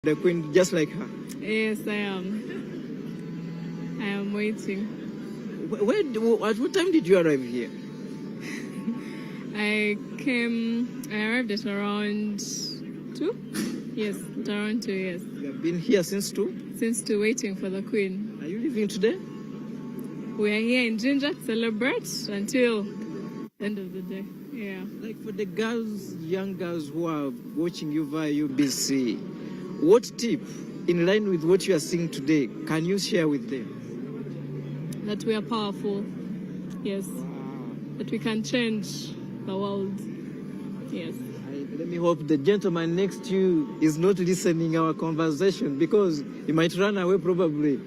The Queen, just like her? Yes, I am. I am waiting. At what time did you arrive here? I arrived at around 2? Yes, at around 2, yes. You have been here since 2? Since 2, waiting for the Queen. Are you leaving today? We are here in Ginger to celebrate until the end of the day. Yeah. Like for the girls, young girls who are watching you via UBC, what tip, in line with what you are seeing today, can you share with them? That we are powerful. Yes. Wow. That we can change the world. Yes. Let me hope the gentleman next to you is not listening our conversation, because he might run away probably.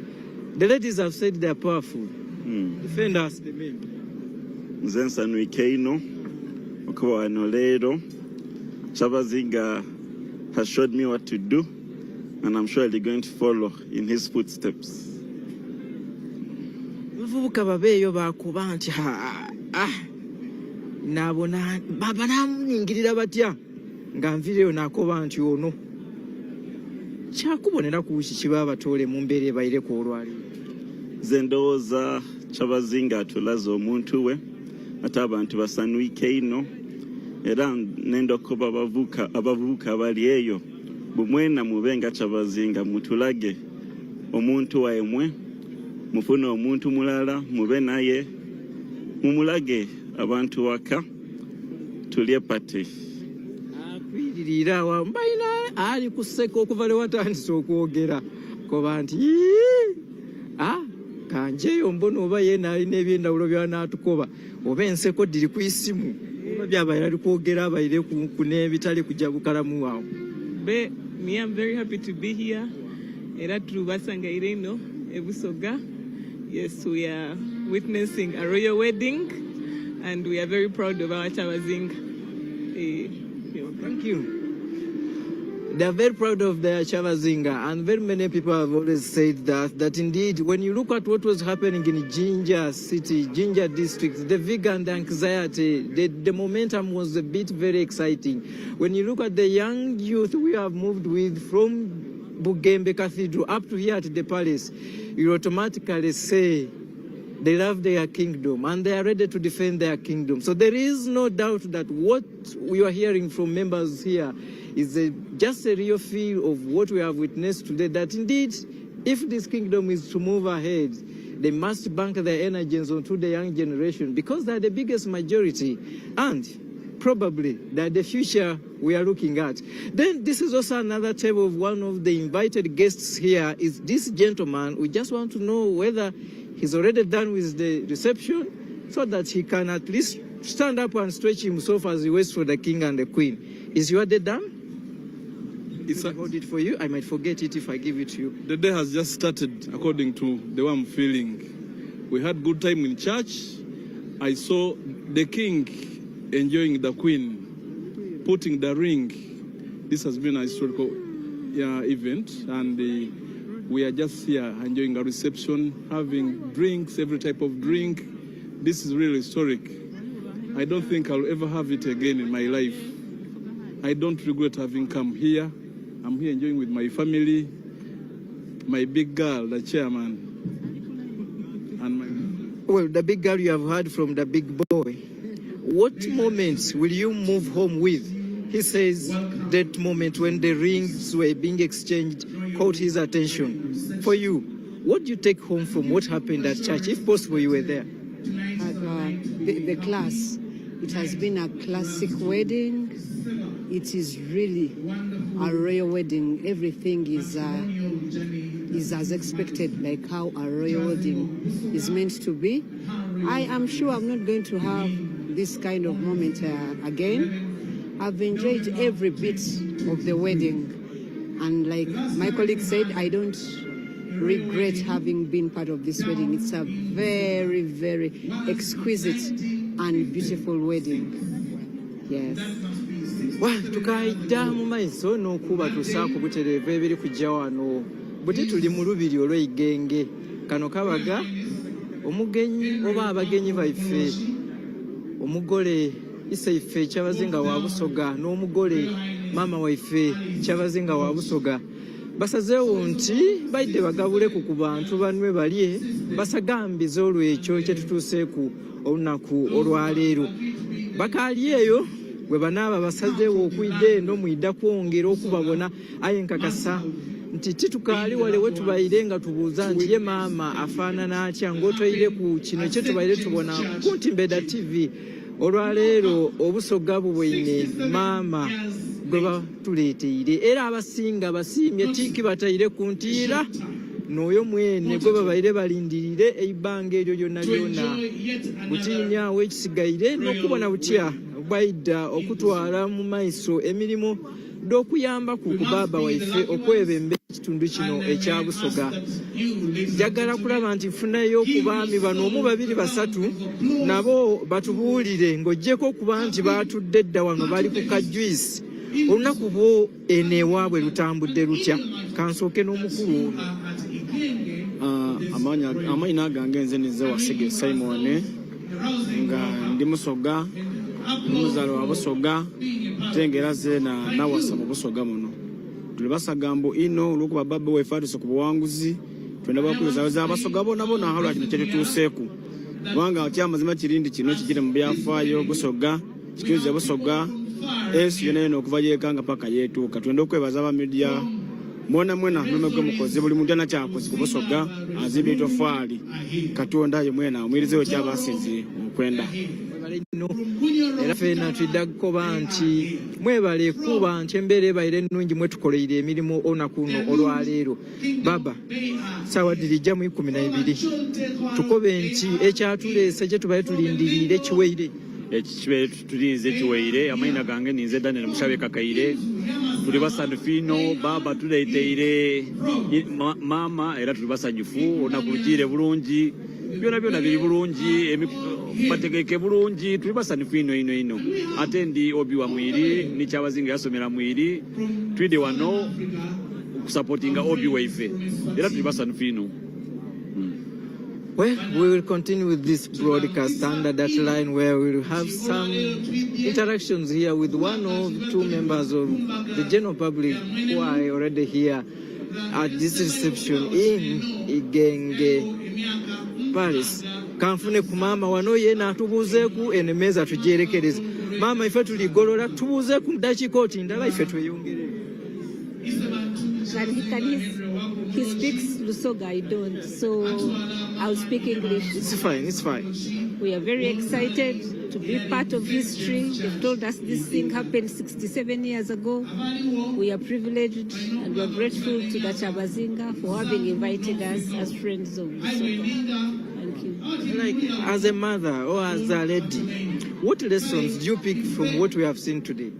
The ladies have said they are powerful. Defend us, the men. Nzensa Nwikeino, okuba wano leero. Kyabazinga has showed me what to do, and I'm surely going to follow in his footsteps. Bavubuka babeeyo bakuba nti nabona baba namunyingirira batya nga nvireyo nakoba nti ono kyakubonera ku ki kiba batoole mu mbeera ebayireko olwaliro. Nze ndowooza Kyabazinga atulaze omuntu we ate abantu basanwike ino, era nendokoba abavubuka abali eyo bumwena mube nga Kyabazinga, mutulage omuntu waemwe, mufune omuntu mulala mube naye, mumulage abantu waka tulye pate. Akwiririra wambaina ali kuseka okuva le watandise okwogera koba nti kanjeyo mbona oba yena alina ebyendawulo byanatukoba oba enseko diri ku isimu oba byabayira ali kwogera abayire ku n'ebitali kujja bukalamu waawo. Me, I'm very happy to be here. Era tubasanga ireno ebusoga. Yes, we are witnessing a royal wedding, and we are very proud of our Kyabazinga. Thank you. They are very proud of their Kyabazinga, and very many people have always said that indeed, when you look at what was happening in Jinja City, Jinja district, the vegan anxiety, the momentum was a bit very exciting. When you look at the young youth we have moved with from Bugembe Cathedral up to here at the palace, you automatically say they love their kingdom and they are ready to defend their kingdom. So there is no doubt that what we are hearing from members here is just a real feel of what we have witnessed today, that indeed, if this kingdom is to move ahead, they must bank their energies onto the young generation, because they are the biggest majority and probably they are the future we are looking at. Then this is also another table of one of the invited guests here is this gentleman. We just want to know whether he's already done with the reception so that he can at least stand up and stretch himself as he waits for the king and the queen. Is your day done? I hold it for you. I might forget it if I give it to you. The day has just started according to the way I'm feeling. We had good time in church. I saw the king enjoying the queen, putting the ring. This has been a historical event, and we are just here enjoying a reception, having drinks, every type of drink. This is really historic. I don't think I'll ever have it again in my life. I don't regret having come here. I'm here enjoying with my family, my big girl, the chairman, and my... Well, the big girl you have heard from the big boy. What moments will you move home with? He says that moment when the rings were being exchanged caught his attention. For you, what do you take home from what happened at church? If possible, you were there. The class. It has been a classic wedding. It is really a royal wedding. Everything is as expected, like how a royal wedding is meant to be. I am sure I'm not going to have this kind of moment again. I've enjoyed every bit of the wedding. And like my colleague said, I don't regret having been part of this wedding. It's a very, very exquisite and beautiful wedding. Yes. Tukaida mu maiso n'okuba tusaako butereevu ebiri kujja wano buti tuli mu lubiri olw'eigenge kano kabaga omugenyi oba abagenyi baife omugole Isaife Kyabazinga wa Busoga n'omugole mama waife Kyabazinga wa Busoga basazeewo nti baidde bagabuleku ku bantu banwe balye basagambize olwekyo kyetutuuseeku olunaku olwaleero. Bakaali eyo bwe banaaba basazeewo okuyidda eno mwidda kwongera okubabona, aye nkakasa nti titukaali wale we tubaire nga tubuuza nti ye maama afaanana atya ng'otoyire ku kino kye tubaire tubona ku Ntimbeda TV. Olwaleero obusoga bubwine maama gwe batuleeteire, era abasinga basiimye tiiki bataire ku ntiira n'oyo mwene gwe babaire balindirire ebbanga eryo lyonna lyonna. Butiinyaawo ekisigaire n'okubona butya bwaidda okutwala mu maaso emirimu d'okuyambaku ku baaba waife okwebembe ekitundu kino ekya Busoga. Njagala kulaba nti nfunayo ku baami bano omu babiri basatu nabo batubuulire ng'oggyeko okuba nti baatudde edda wano bali ku kajwisi. Olunaku bwo eno ewaabwe lutambudde lutya? Kansooke n'omukulu. Amanyi gange nze nize Wasige Simon nga ndi Musoga, muzaalo wa Busoga, tengera ze nawasa mu Busoga muno. Tuli basagambo ino olwokuba babbe waife atuse ku buwanguzi, twenda bakuliza Abasoga bona halwa kino kyetutuuseeku. Kubanga kyamazima kirindi kino kigire mu byafaayo Busoga, kikize Busoga esi yona okuva yekanga paka yetuuka. Twenda okwebaza aba media mwena nomegwe mukozi buli muntu ana kyakoze ku Busoga azimba itofaali Katonda ye mwena omwirizeyo kyabasize okwenda. Era ffenna twidda kukoba nti mwebale kuba nti embeera ebaire ennungi mwe tukoleire emirimu olunaku luno olwaleero. Baba ssaawa dirijja mu 12 tukobe nti ekyatuleese kye tubaire tulindiriire kiweire. Ekikibe tulinze kiweire. Amayina gange ninze Daniel Mushabe Kakaire. Tuli basanyufu ino baba tuleeteire maama era tuli basanyufu olunaku lugiire bulungi byona biri bulungi bategeke bulungi tuli basanyufu ino ate ndi obi wa mwiri ni Kyabazinga yasomera mwiri twide wano supportinga obi waife era tuli basanyufu ino. Well, we will continue with this broadcast under that line where we will have some interactions here with one or two members of the general public who are already here at this reception in Igenge Paris. Kanfune ku maama wano yena atubuuzeeku enemeza tugyerekereza. Maama ife tuligolola tubuuzeeku mu dakiika oti ndala ife tweyongere. He speaks Lusoga, I don't, so I'll speak English. It's fine. We are very excited to be part of history. They've told us this thing happened 67 years ago. We are privileged and we are grateful to the Kyabazinga for having invited us as friends of Lusoga. Thank you. Like, as a mother or as a lady, what lessons do you pick from what we have seen today?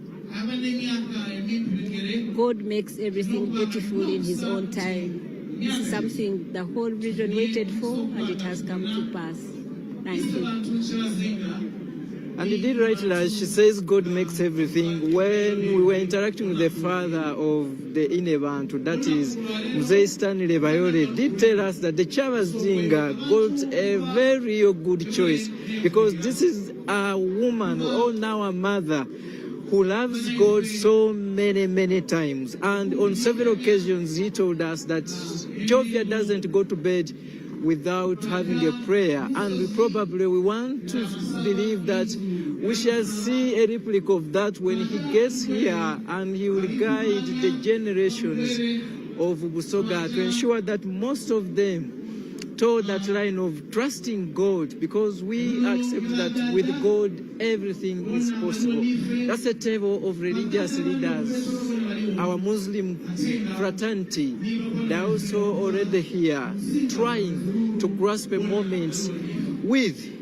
God makes everything beautiful in His own time. This is something the whole region waited for, and it has come to pass. Thank you. And you did right, as she says, God makes everything. When we were interacting with the father of the Inebantu, that is Mzee Stanley Bayole, did tell us that the Kyabazinga got a very good choice, because this is a woman, or now a mother, who loves God so many times. And on several occasions, he told us that Jovia doesn't go to bed without having a prayer. And we want to believe that we shall see a replica of that when he gets here, and he will guide the generations of Busoga to ensure that most of them toward that line of trusting God, because we accept that with God everything is possible. That's a table of religious leaders. Our Muslim fraternity, they are also already here trying to grasp a moment with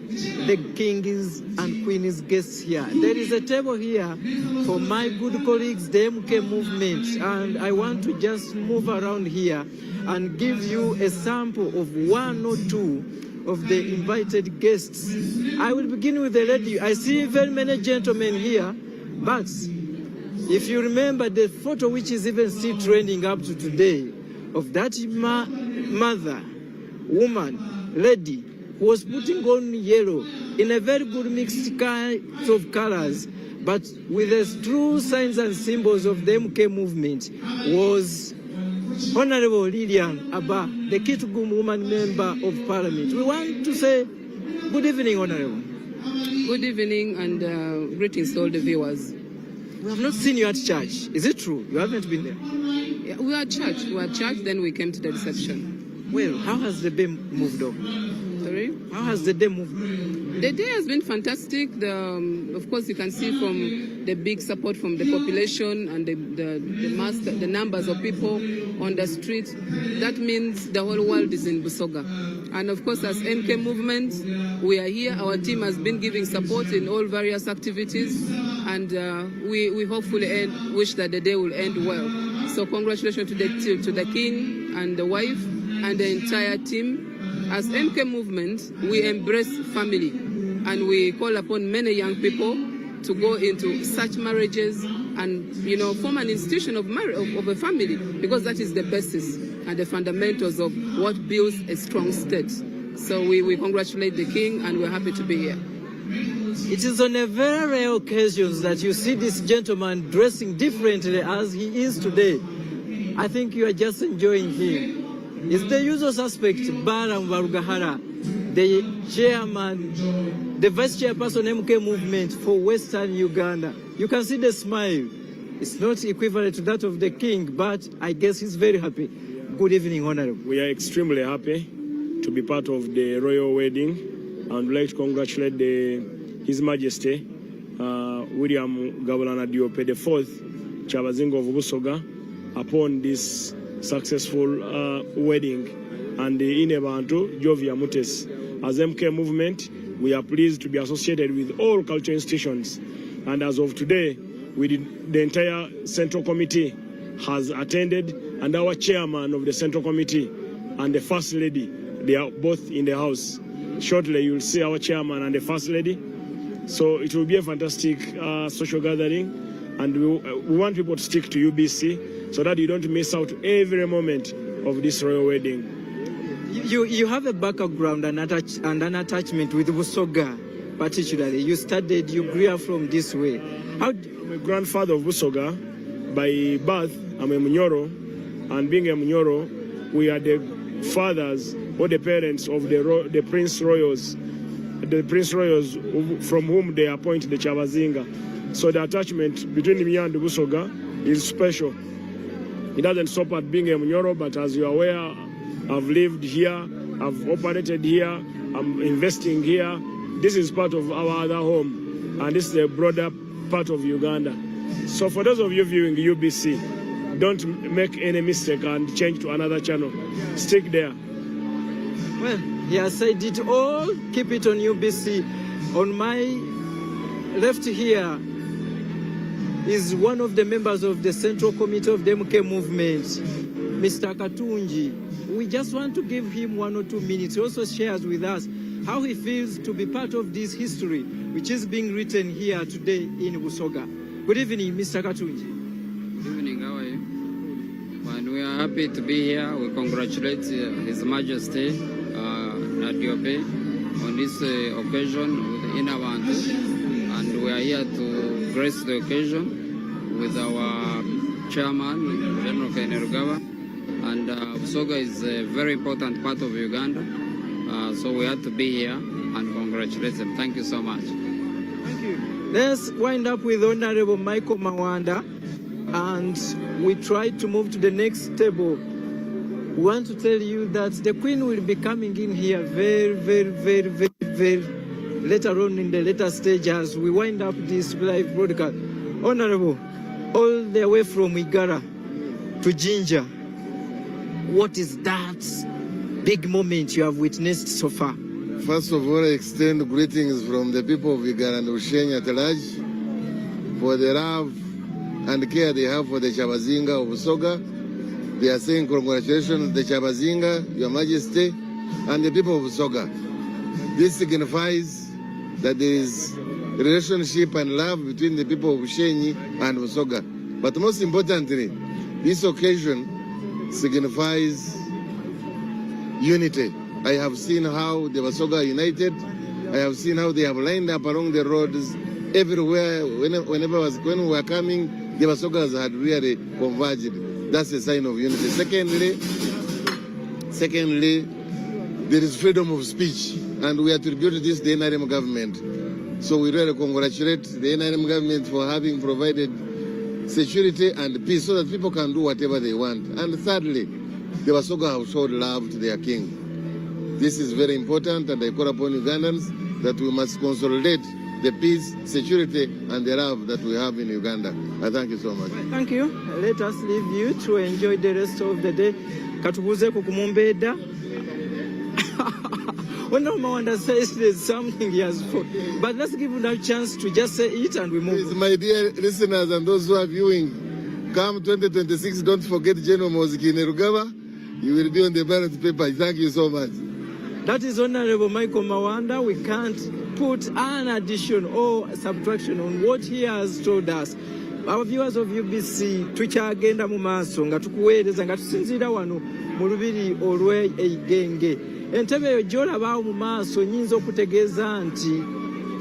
the kings and queens guests here. There is a table here for my good colleagues, the MK movement, and I want to just move around here and give you a sample of one or two of the invited guests. I will begin with the lady. I see very many gentlemen here, but if you remember the photo which is even still trending up to today of that lady who was putting on yellow in a very good mixed kind of colors, but with the true signs and symbols of the MK movement, was Honorable Lilian Abba, the Kitgum woman member of parliament. We want to say good evening, Honorable. Good evening and greetings to all the viewers. We have not seen you at church. Is it true? You haven't been there? Yeah, we were at church. Then we came to the reception. Well, how has the day moved on? Sorry? How has the day moved on? The day has been fantastic. Of course, you can see from the big support from the population and the numbers of people on the street. That means the whole world is in Busoga. And of course, as MK movement, we are here. Our team has been giving support in all various activities. And we hopefully wish that the day will end well. So congratulations to the king and the wife and the entire team. As MK movement, we embrace family and we call upon many young people to go into such marriages and, form an institution of a family, because that is the basis and the fundamentals of what builds a strong state. So we congratulate the king and we're happy to be here. It is on a very rare occasions that you see this gentleman dressing differently as he is today. I think you are just enjoying him. It's the usual suspect, Baram Varugahara, the chairman, the vice chairperson MK movement for Western Uganda. You can see the smile. It's not equivalent to that of the king, but I guess he's very happy. Good evening, Honorable. We are extremely happy to be part of the royal wedding, and would like to congratulate His Majesty William Gabulana Diop IV, Kyabazinga of Busoga, upon this successful wedding, and in Abantu, Jovia Mutes. As MK movement, we are pleased to be associated with all cultural institutions, and as of today, the entire Central Committee has attended, and our chairman of the Central Committee and the First Lady, they are both in the house. Shortly, you will see our chairman and the First Lady. So it will be a fantastic social gathering, and we want people to stick to UBC so that you don't miss out every moment of this royal wedding. You have a background and an attachment with Busoga, particularly. You studied, you grew up from this way. I'm a grandfather of Busoga. By birth, I'm a Munyoro, and being a Munyoro, we are the fathers or the parents of the Prince Royals, from whom they appoint the Kyabazinga. So the attachment between me and the Busoga is special. It doesn't stop at being a Munyoro, but as you are aware, I've lived here, I've operated here, I'm investing here. This is part of our other home, and this is a broader part of Uganda. So for those of you viewing UBC, don't make any mistake and change to another channel. Stick there. Well, he has said it all. Keep it on UBC. On my left here is one of the members of the Central Committee of the MK movement, Mr. Katunji. We just want to give him 1 or 2 minutes. He also shares with us how he feels to be part of this history, which is being written here today in Busoga. Good evening, Mr. Katunji. Good evening, how are you? And we are happy to be here. We congratulate His Majesty Nadiope on this occasion in Abantu. And we are here to grace the occasion with our chairman, General Kainerugaba. And Busoga is a very important part of Uganda. So we had to be here and congratulate them. Thank you so much. Thank you. Let's wind up with Honorable Michael Mawanda, and we try to move to the next table. We want to tell you that the Queen will be coming in here very later on in the later stage as we wind up this live broadcast. Honorable, all the way from Igara to Jinja, what is that big moment you have witnessed so far? First of all, I extend greetings from the people of Igara and Ushenyi at large for the love and care they have for the Kyabazinga of Busoga. They are saying congratulations, the Kyabazinga, Your Majesty, and the people of Busoga. This signifies that there is relationship and love between the people of Ushenyi and Busoga. But most importantly, this occasion signifies unity. I have seen how the Busoga are united. I have seen how they have lined up along the roads everywhere. When we were coming, the Busogas had really converged. That's a sign of unity. Secondly, there is freedom of speech, and we attribute this to the NRM government. So we really congratulate the NRM government for having provided security and peace so that people can do whatever they want. And thirdly, the Wasoga have showed love to their king. This is very important, and I call upon Ugandans that we must consolidate the peace, security, and the love that we have in Uganda. I thank you so much. Thank you. Let us leave you to enjoy the rest of the day. Katubuze kukumumbeda. When Mawanda says there's something he has fought, but let's give him a chance to just say it and we move. Please, my dear listeners and those who are viewing, come 2026, don't forget General Moziki Nerugaba. You will be on the ballot paper. Thank you so much. That is Honorable Michael Mawanda. We can't put an addition or subtraction on what he has told us. Our viewers of UBC, tukyagenda mu maaso nga tukuweereza nga tusinziira wano mu lubiri olw'eigenge. Entebe eyo gy'olabaawo mu maaso nnyinza okutegeeza nti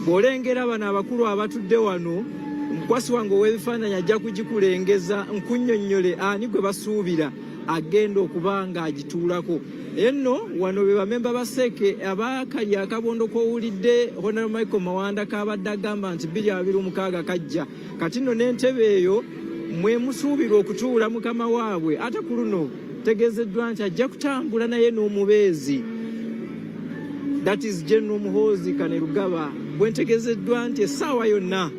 bw'olengera bano abakulu abatudde wano, omukwasi wange ow'ebifaananyi ajja kugikulengeza nkunnyonnyole ani gwe basuubira agenda okuba ng'agituulako. Enno wano be bamemba ba SEEK abaakali akabondo k'owulidde Honorable Michael Mawanda k'abadde agamba nti 2026 kajja. Kati nno n'entebe eyo mwe musuubirwa okutuula mukama waabwe. Ate ku luno tegeezeddwa nti ajja kutambula naye n'omubeezi. That is General Muhoozi Kainerugaba. Bwe ntegeezeddwa nti essaawa yonna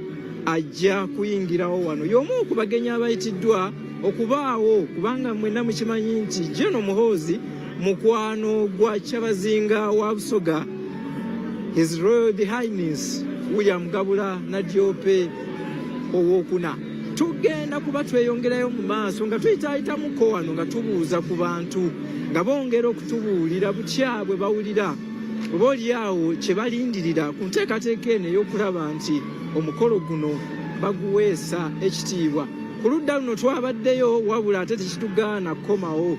ajja kuyingirawo wano. Y'omu ku bagenyi abayitiddwa okubaawo kubanga mwenna mukimanyi nti General Muhoozi mukwano gwa Kyabazinga wa Busoga, His Royal Highness William Gabula Nadiope owokuna. Tugenda kuba tweyongerayo mu maaso nga tuyitaayitamuko wano nga tubuuza ku bantu nga bongera okutubuulira bukyabwe bawulira oba oliawo kye balindirira ku nteekateeka eno ey'okulaba nti omukolo guno baguweesa ekitiibwa. Ku ludda luno twabaddeyo wabula ate tekitugaana kukomawo.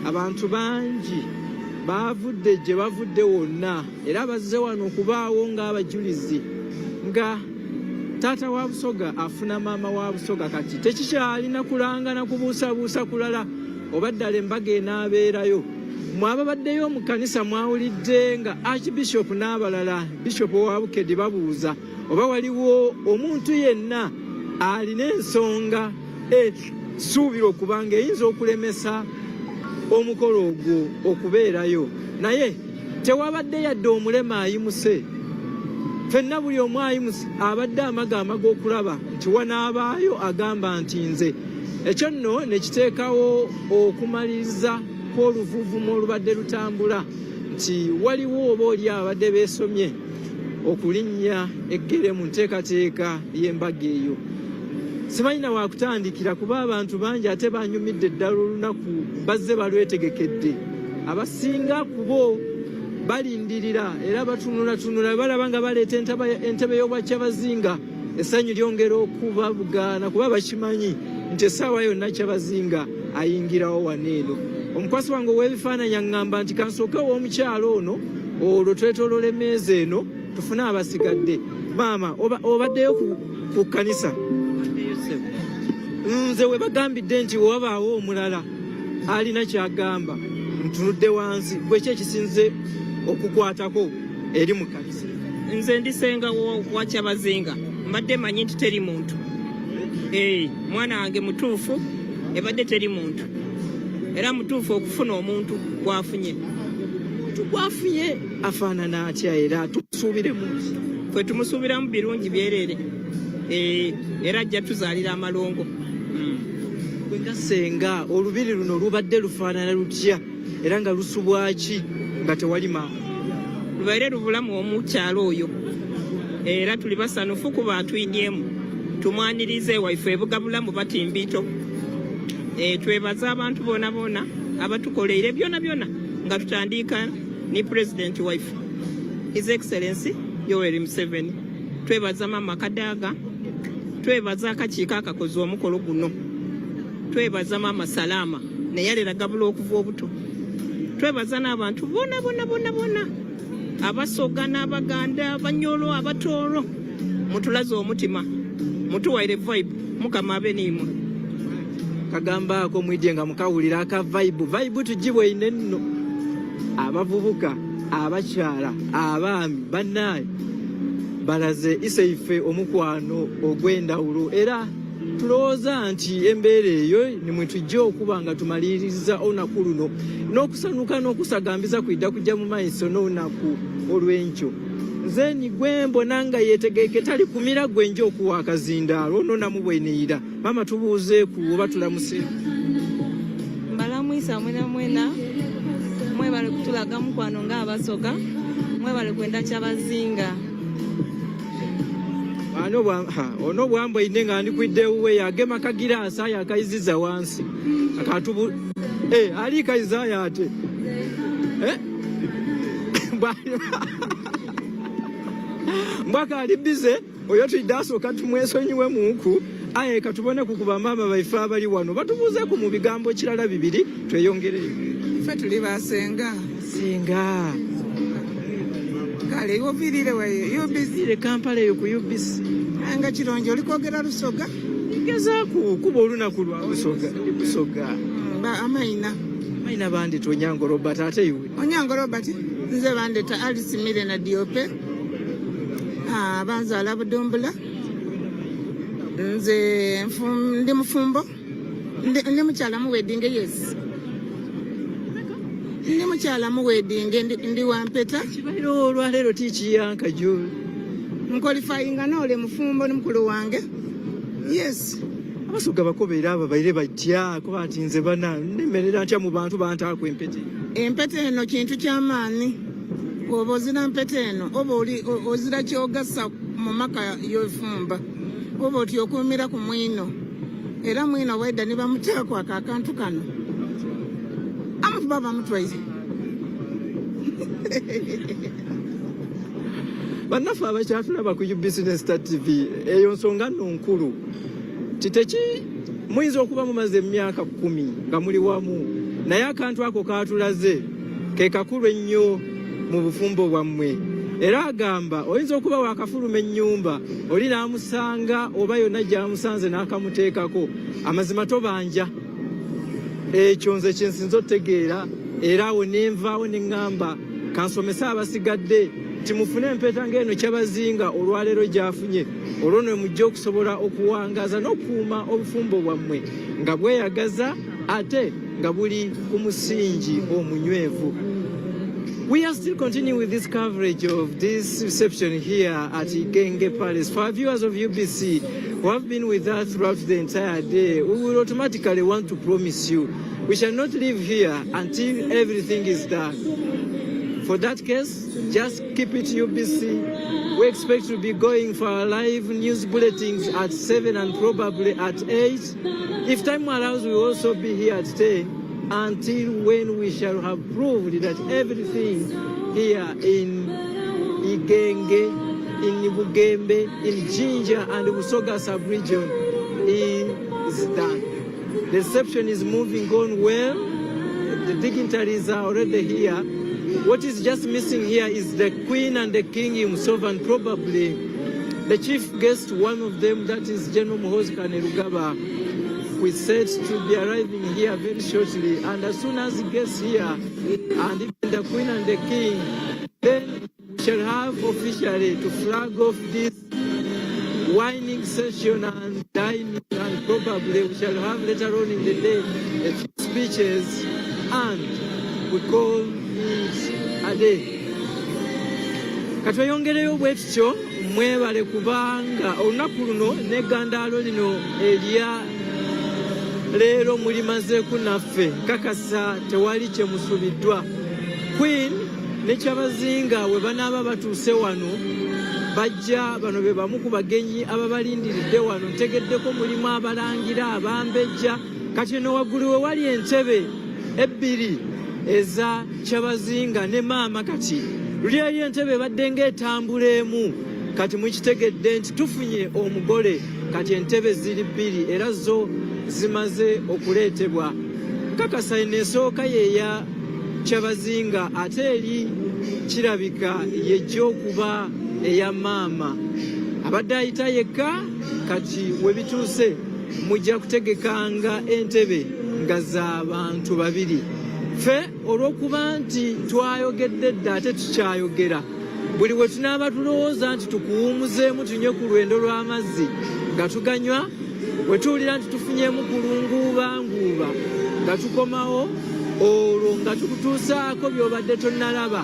Abantu bangi bavudde gye bavudde wonna era bazze wano okubaawo ng'abajulizi nga taata wa Busoga afuna maama wa Busoga. Kati tekikyalina kulangana kubuusabuusa kulala oba ddala embaga enaabeerayo. Mwababaddeyo mu kkanisa mwawulidde nga Archbishop n'abalala Bishop wa Bukedde babuuza oba waliwo omuntu yenna alina ensonga suubira okubanga eyinza okulemesa omukolo ogwo okubeerayo. Naye tewabadde yadde omulema ayimuse. Ffenna buli omu ayimuse abadde amagama g'okulaba nti wanaabaayo agamba nti nze. Ekyo nno ne kiteekawo okumaliriza kw'oluvuuvumu olubadde lutambula nti waliwo oba oli abadde beesomye okulinnya eggere mu nteekateeka y'embaga eyo. Simanyi na wakutandikira kuba abantu bangi ate banyumidde ddala olunaku bazze balwetegekedde. Abasinga ku bo balindirira era batunulatunula balaba nga baleeta entebe y'obwa Kyabazinga. Essanyu lyongera okubabugaana kuba bakimanyi nti essaawa yonna Kyabazinga ayingirawo wano eno. Omukwasi wange ow'ebifaananyi aŋŋamba nti kansooke ow'omukyalo ono olwo twetoolola emmeeza eno tufune abasigadde. Maama obaddeyo ku kkanisa? Nze we bagambidde nti wabaawo omulala alina kyagamba ntunudde wansi gweki ekisinze okukwatako eri mu kkanisa. Nze ndisenga wa Kyabazinga mbadde manyi nti teri muntu. Mwana wange mutuufu ebadde teri muntu era mutuufu okufuna omuntu gwafunye. Gwafunye afaanana atya era tumusuubiremu? Fwe tumusuubiramu birungi byerere era ajja tuzaalira amalongo. Gwe nga senga olubiri luno lubadde lufaanana lutya era nga lusubwaki nga tewali maama? Lubaire lubulamu omukyalo oyo era tuli basanufu kuba atuyinyeemu tumwanirize waife ebugabulamu batimbiito. Twebaza abantu boona boona abatukoleire byona byona nga tutandika ni President waife His Excellency Yoweri Museveni. Twebaza Mama Kadaga, twebaza akakiiko akakoze omukolo guno, twebaza Mama Salama neyalera Gabula okuva obuto, twebaza n'abantu boona boona boona boona Abasoga n'Abaganda, Abanyolo, Abatooro. Mutulaze omutima, mutuwaire vibe, Mukama abe nimwe. kagambaako mwidye nga mukawulira aka vibe tugibwe ine nno abavubuka abakyala abaami bannaye balaze iseife omukwano ogw'endawulo era tulowooza nti embeera eyo nimwe tujja okuba nga tumaliriza olunaku luno n'okusanuka n'okusagambiza kwidda kujja mu maaso n'olunaku olw'enkyo nze ni gwe mbona nga yeetegeeke tali kumira gwe nja okuwa akazindaalo ono namubweneyira maama tubuuze ku oba tulamuse mbalamwisa mwena mwebale kutulaga mukwano ng'abasoga mwebale kwenda Kyabazinga ono bwambo ine nga ndikwidde uwe yagema kagiraasi ayo akayiziza wansi akatubu ali kayizayo ate mbwaka ali bize oyo tuyidde asooka tumwesonyiwe muku aye katubone kukuba maama baife abali wano batubuuzeku mu bigambo kirala bibiri tweyongereyo ffe tuli basenga singa kale oviirire wayo UBC Kampala eyo ku UBC nga kirungi oli kwogera lusoga gezaaku kuba olunaku lwa busoga amayina bandita Onyango Robert ate iwe Onyango Robert nze bandeta Alice Mire na Diope banzaala Budumbula nze ndi mufumbo ndi mukyala mu wedding yes ndi mukyala mu wedding ndi wampeta kibairo olwaleero tikiyanka jo nkolifayinga n'ole mufumbo ni mukulu wange yes abasoga bakobeera abo baire bajja kuba ati nze bana nemerera ntya mu bantu bantaako empete eno kintu ky'amaanyi oba ozira mpete eno oba ozira kyogasa mu maka y'ofumba oba oti okuumira ku mwino era mwino wedda ne bamuteekwa akantu kano amutuba bamutwaize bannaffe abakyatulaba ku UBC Star TV eyo nsonga nno nkulu titeki muyinza okuba mumaze emyaka 10 nga muli wamu naye akantu ako katulaze ke kakulu ennyo mu bufumbo bwammwe era agamba oyinza okuba wakafuluma ennyumba oli n'amusanga oba yonna gy'amusanze n'akamuteekako amazima tobanja ekyo nze kyensinza otegeera era awo nenvaawo neŋŋamba kansomese abasigadde timufune empeta ng'eno Kyabazinga olwaleero gy'afunye olwo ne mujja okusobola okuwangaza n'okukuuma obufumbo bwammwe nga bweyagaza ate nga buli ku musingi omunywevu. We are still continuing with this coverage of this reception here at Igenge Palace. For our viewers of UBC who have been with us throughout the entire day, we will automatically want to promise you we shall not leave here until everything is done. For that case, just keep it UBC. We expect to be going for our live news bulletins at 7 and probably at 8. If time allows, we will also be here at 10. Until when we shall have proved that everything here in Igenge, in Bugembe, in Jinja and Busoga sub-region is done. The reception is moving on well. The dignitaries are already here. What is just missing here is the Queen and the King himself and probably the chief guest, one of them, that is General Muhoozi Kainerugaba. We said to be arriving here very shortly, and as soon as he gets here, and even the Queen and the King, then we shall have officially to flag off this whining session and dining, and probably we shall have later on in the day a few speeches, and we call it a day. Katweyongereyo bwetutyo mwebale kubanga olunaku luno n'eggandaalo lino erya leero mulimazeeku naffe kakasa tewali kye musubiddwa. Queen ne Kyabazinga we banaaba batuuse wano bajja bano be bamu ku bagenyi ababalindiridde wano. Ntegeddeko mulimu abalangira abambejja kati eno waggulu we wali entebe ebbiri eza Kyabazinga ne maama kati luli eri entebe ebadde ng'etambula emu kati mukitegedde nti tufunye omugole kati entebe ziri bbiri era zo zimaze okuleetebwa. Kakasa enesooka yeeya Kyabazinga ate eri kirabika yejja okuba eya maama abadde ayita yekka kati we bituuse mujja kutegekanga entebe nga z'abantu babiri. Ffe olw'okuba nti twayogedde dda ate tukyayogera, buli we tunaaba tulowooza nti tukuwumuzeemu tunywe ku lwendo lw'amazzi nga tuganywa, we tuwulira nti tufunyeemu kulunguubanguuba nga tukomawo, olwo nga tukutuusaako by'obadde tonnalaba.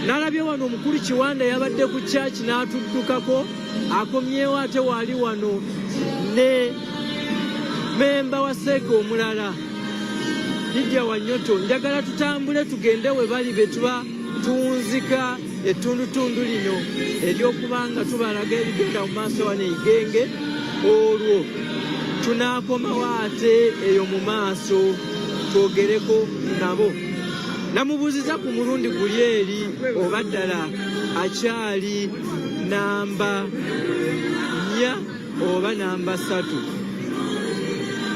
Nalabye wano omukulu Kiwanda yabadde ku kyaki n'atuddukako, akomyewo ate wali wano ne memba wa seeka omulala Lydia Wanyoto. Njagala tutambule tugende we bali be tuba tuwunzika ettundutundu lino ery'okubanga tubalaga ebigenda mu maaso wano Igenge, olwo tunaakomawo ate eyo mu maaso twogereko nabo. Namubuuziza ku mulundi guli eri oba ddala akyali namba 4 oba namba 3.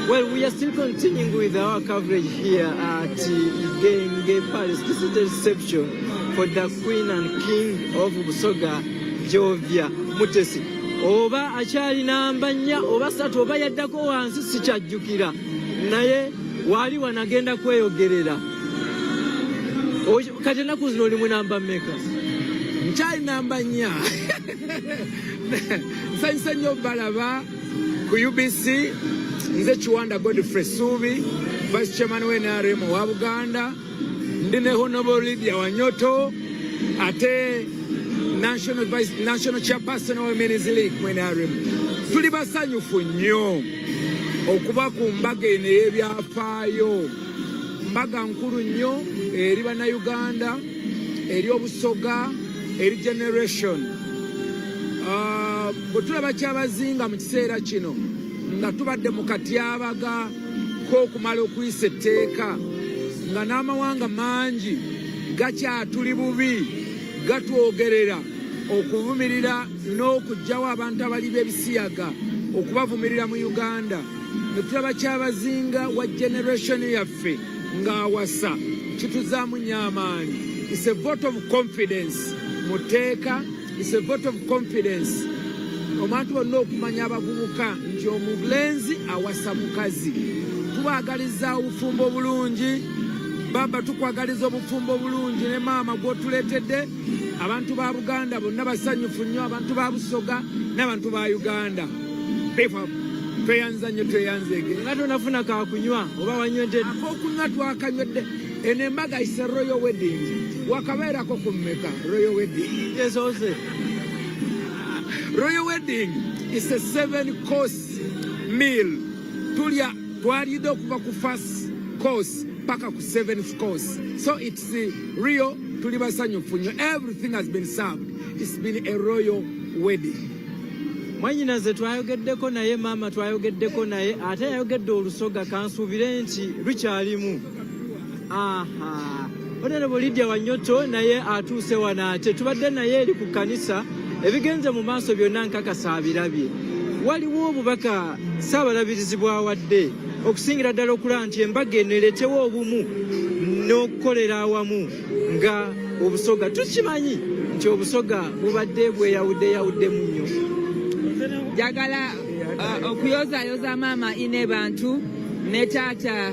Well, we are still continuing with our coverage here at Igenge Palace. This is the reception for the Queen and King of Busoga, Jovia Mutesi. Oba akyali namba 4 oba 3 oba yaddako wansi sikyajjukira, naye wali wanagenda kweyogerera. Kati ennaku zino oli mu namba mmeka? Nkyali namba 4. Nsanyusa nnyo balaba ku UBC. Nze Kiwanda Godfrey Subi, Vice Chairman wa NRM wa Buganda. Ndi ne Honorable Lydia Wanyoto, ate National Chairperson wa Women's League mu NRM. Tuli basanyufu nnyo okuba ku mbaga eno ey'ebyafaayo. Mbaga nkulu nnyo eri Bannayuganda, eri Obusoga, eri generation. Bwe tulaba Kyabazinga mu kiseera kino nga tubadde mu katyabaga k'okumala okuyisa etteeka, nga n'amawanga mangi gakyatuli bubi gatwogerera okuvumirira n'okugyawo abantu abali b'ebisiyaga okubavumirira mu Uganda. Ne tulaba Kyabazinga wa generation yaffe ng'awasa, kituzaamu nnyo amaanyi. It's a vote of confidence mu tteeka. It's a vote of confidence. Omuntu bonna okumanya abavubuka nti omulenzi awasa mukazi. Tubagaliza obufumbo bulungi. Baba tukwagaliza obufumbo bulungi ne maama gw'otuleetedde. Abantu ba Buganda bonna basanyufu nnyo, abantu ba Busoga n'abantu ba Uganda. Tweyanza nnyo, tweyanzege. Nga tonafuna kakunywa oba wanywedde? Akokunywa twakanywedde. Eno embaga ise royal wedding. Wakabeerako ku mmeka royal wedding? Yes, also. Royal wedding is a 7-course meal. Twalidde okuva ku first course paka ku 7th course. So it's real. Tuli basanyufu nnyo. Everything has been served. It's been a royal wedding. Mwanyinaze twayogeddeko naye, maama twayogeddeko naye, ate yayogedde Olusoga, kansuubire nti lukyalimu. Aha. Honorable Lydia Wanyoto naye atuuse wano ate. Tubadde naye eri ku kanisa, ebigenze mu maaso byonna nkakasa abirabye. Waliwo obubaka Ssaabalabirizi bw'awadde okusingira ddala okulaba nti embaga eno ereetewo obumu n'okukolera awamu nga Obusoga. Tukimanyi nti Obusoga bubadde bweyawuddeyawuddemu nnyo. Njagala okuyozaayoza maama ine bantu ne taata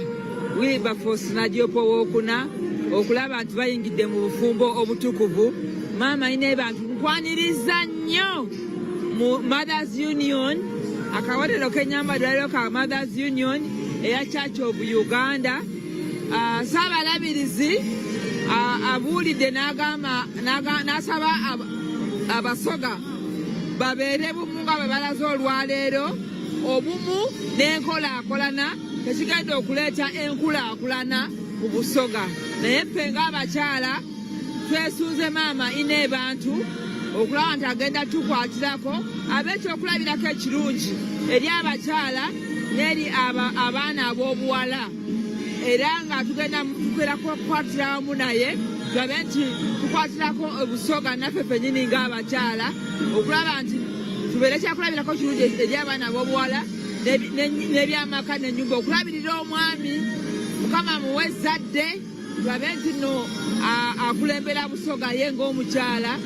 Wilberforce Nagyopo wookuna okulaba nti bayingidde mu bufumbo obutukuvu. Maama ine bantu nkwaniriza nnyo mu Mothers Union, akawadero k'ennyambadwaliro ka Mothers Union eya Church of Uganda. Ssaabalabirizi abuulidde n'asaba Abasoga babeere bumu nga bwe balaze olwaleero, obumu n'enkulaakulana tekigenda okuleeta enkulaakulana mu Busoga. Naye ffe ng'abakyala twesuuze maama ine bantu okulaba nti agenda tukwatirako ab'ekyokulabirako ekirungi eri abakyala n'eri abaana ab'obuwala, era nga tugenda kukwatira wamu naye tulabe nti tukwatirako Obusoga naffe ffennyini ng'abakyala okulaba nti tubeere kyakulabirako kirungi eri abaana ab'obuwala n'ebyamaka n'ennyumba, okulabirira omwami Mukama muwe ezzadde, tulabe nti nno akulembera Busoga ye ng'omukyala,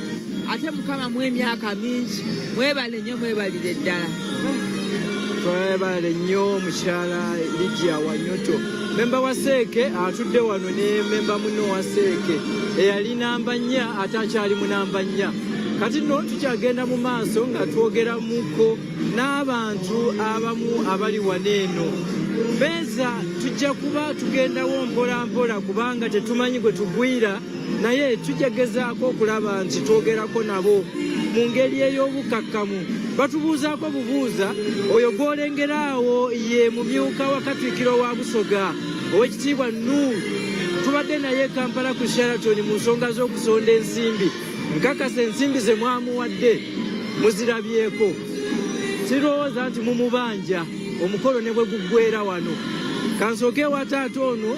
ate Mukama mu emyaka mingi. Mwebale nnyo, mwebalire ddala. twebale nnyo mukyala Lydia Wanyoto. Memba wa Seeke atudde wano ne memba muno wa Seeke eyali namba 4 ate akyali mu namba 4. Kati nno tukyagenda mu maaso nga twogeramuko n'abantu abamu abali waneeno. Beza tujja kuba tugendawo mpola mpola kubanga tetumanyi gwe tugwira, naye tujja gezaako okulaba nti twogerako nabo mu ngeri ey'obukakkamu. Batubuuzaako bubuuza, oyo gw'olengeraawo ye mumyuka wa Katikkiro wa Busoga Oweekitiibwa Nuuru. Tubadde naye Kampala ku Sheraton mu nsonga z'okusonda ensimbi. Nkakasa ensimbi ze mwamuwadde muzirabyeko. Sirowooza nti mumubanja omukolo ne bwe guggwera wano. Kansooke wa taata ono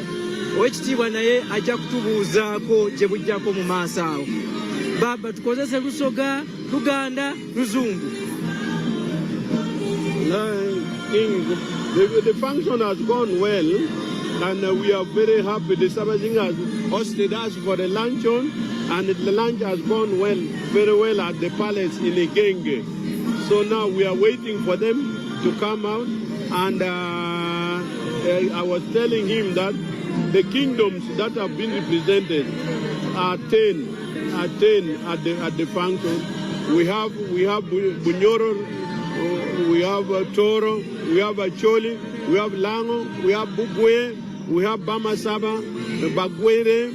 Oweekitiibwa naye ajja kutubuuzaako gye bujjako mu maaso awo. Baba tukozese Lusoga, Luganda, Luzungu. The function has gone well, and we are very happy. The Kyabazinga has hosted us for the luncheon, and the lunch has gone well, very well at the palace in Igenge. So now we are waiting for them to come out, and I was telling him that the kingdoms that have been represented are 10 at the function. We have Bunyoro, we have Toro, we have Acholi, we have Lango, we have Bugwe, we have Bamasaba, the Bagwere,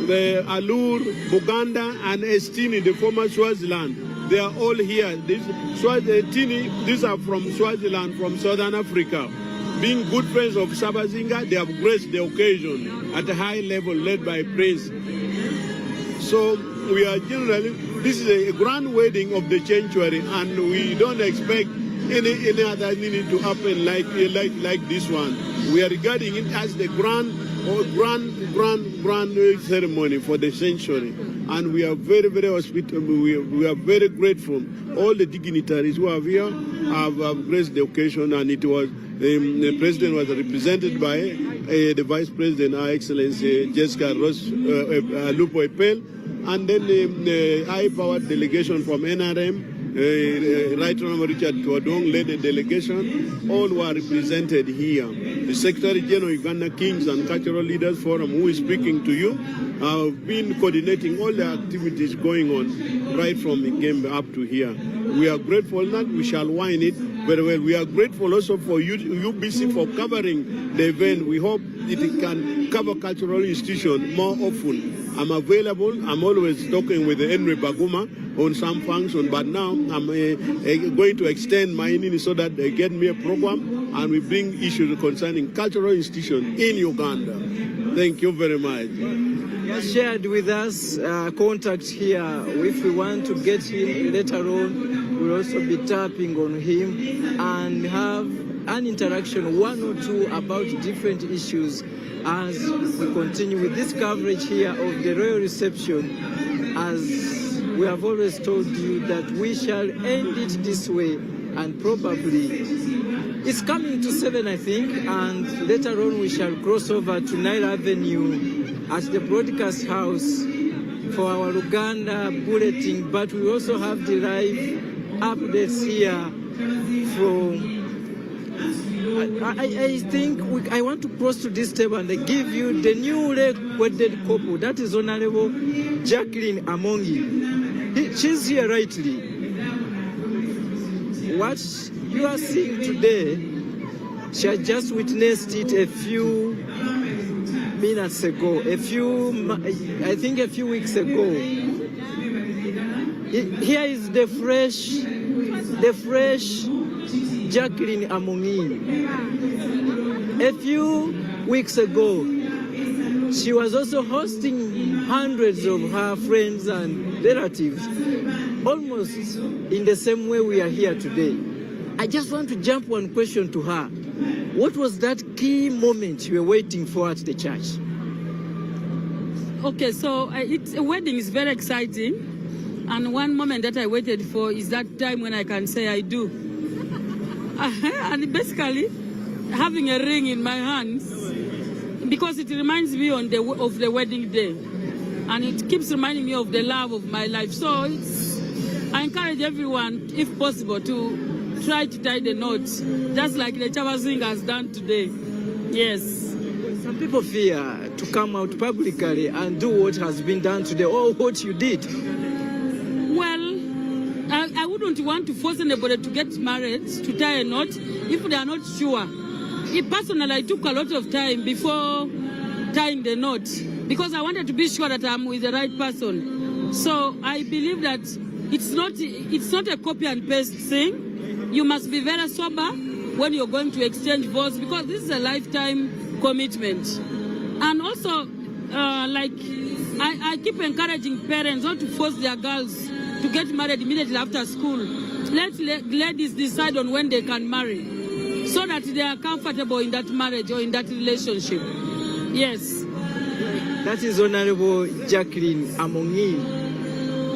the Alur, Buganda, and Estini, the former Swaziland. They are all here. These are from Swaziland, from Southern Africa. Being good friends of Kyabazinga, they have graced the occasion at a high level, led by Prince. So we are generally, this is a grand wedding of the sanctuary, and we don't expect any other meaning to happen like this one. We are regarding it as the grand ceremony for the sanctuary, and we are very, very hospitable. We are very grateful. All the dignitaries who are here have graced the occasion, and it was the president was represented by the vice president, Her Excellency Jessica Ross Lupo Epel, and then the high-powered delegation from NRM, Right Honorable Richard Twadong led the delegation. All were represented here. The Secretary General Uganda Kings and Cultural Leaders Forum, who is speaking to you, have been coordinating all the activities going on right from the game up to here. We are grateful that we shall wind it very well. We are grateful also for UBC for covering the event. We hope it can cover cultural institutions more often. I'm available. I'm always talking with Henry Baguma on some function, but now I'm going to extend my meaning so that they get me a program and we bring issues concerning cultural institutions in Uganda. Thank you very much. He has shared with us contact here. If we want to get him later on, we'll also be tapping on him and have an interaction, one or two, about different issues as we continue with this coverage here of the royal reception. As we have always told you that we shall end it this way, and probably it's coming to 7, I think, and later on we shall cross over to Nile Avenue at the broadcast house for our Uganda bulletin, but we also have the live updates here from I think I want to cross to this table and give you the newly wedded couple. That is Honorable Jacqueline Amongi. She's here rightly. What you are seeing today, she had just witnessed it a few minutes ago, I think a few weeks ago. Here is the fresh Jacqueline Amongi. A few weeks ago, she was also hosting hundreds of her friends and relatives, almost in the same way we are here today. I just want to jump one question to her. What was that key moment you were waiting for at the church? Okay, so a wedding is very exciting, and one moment that I waited for is that time when I can say I do. And basically, having a ring in my hands, because it reminds me of the wedding day, and it keeps reminding me of the love of my life. So I encourage everyone, if possible, to try to tie the knot, just like the Kyabazinga has done today. Yes. Some people fear to come out publicly and do what has been done today or what you did. Well, I wouldn't want to force anybody to get married, to tie a knot, if they are not sure. Personally, I took a lot of time before tying the knot because I wanted to be sure that I'm with the right person. So I believe that it's not a copy and paste thing. You must be very sober when you're going to exchange vows because this is a lifetime commitment. And also, I keep encouraging parents not to force their girls to get married immediately after school. Let ladies decide on when they can marry so that they are comfortable in that marriage or in that relationship. Yes. That is Honorable Jacqueline Amongi.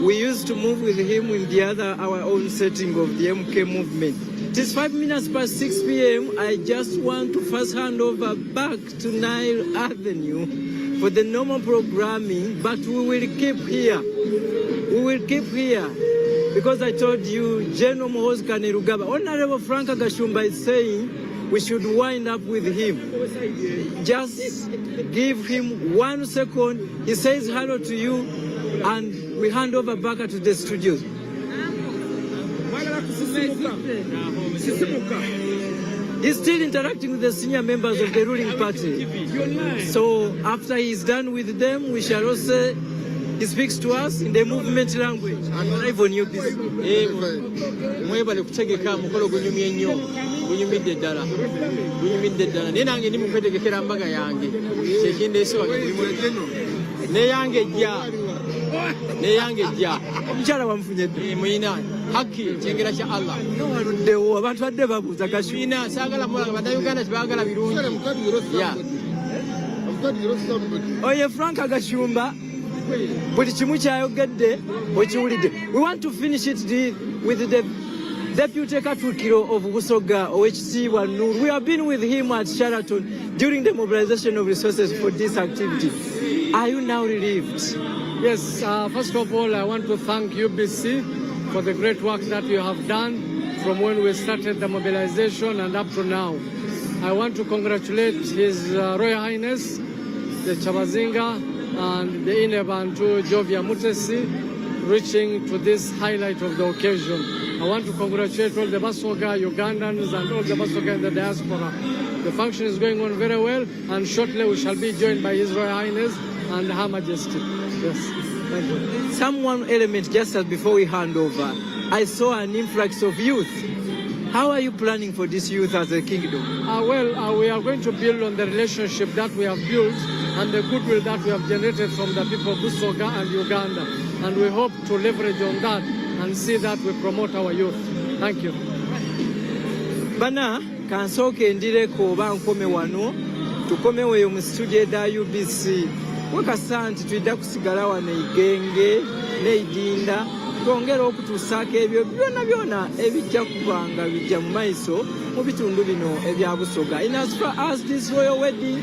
We used to move with him in our own setting of the MK movement. It is 5 minutes past 6 p.m. I just want to first hand over back to Nile Avenue for the normal programming, but we will keep here. We will keep here because I told you General Muhoozi Kainerugaba, Honorable Frank Gashumba is saying we should wind up with him. Just give him 1 second. He says hello to you and we hand over back to the studios. He's still interacting with the senior members of the ruling party. So after he's done with them, we shall also, he speaks to us in the movement language. And even you omukyala wamufunye muyina haki kyengera kya Allah waluddewo abantu badde babuuza kashina saagala mulanga bannayuganda tebaagala birungi oye Frank Agashumba buli kimu kyayogedde okiwulidde. We want to finish it with the Deputy Katuukiro of Busoga, OHC Nur. We have been with him at Sheraton during the mobilization of resources for this activity. Are you now relieved? Yes, first of all, I want to thank UBC for the great work that you have done from when we started the mobilization and up to now. I want to congratulate His Royal Highness, the Kyabazinga and the Inebantu Jovia Mutesi, reaching to this highlight of the occasion. I want to congratulate all the Basoga Ugandans and all the Basoga in the diaspora. The function is going on very well, and shortly we shall be joined by His Royal Highness and Her Majesty. Yes, thank you. One element just as before we hand over, I saw an influx of youth. How are you planning for this youth as a kingdom? We are going to build on the relationship that we have built and the goodwill that we have generated from the people of Busoga and Uganda. And we hope to leverage on that and see that we promote our youth. Thank you. Bana, kansoke ndireko oba nkome wano, tukome weyo mu studio da UBC. Wakasa nti twidda kusigala wano Igenge n'Idinda twongera okutuusaako ebyo byonna ebijja kubanga bijja mu maiso mu bitundu bino ebya Busoga. In as far as this royal wedding,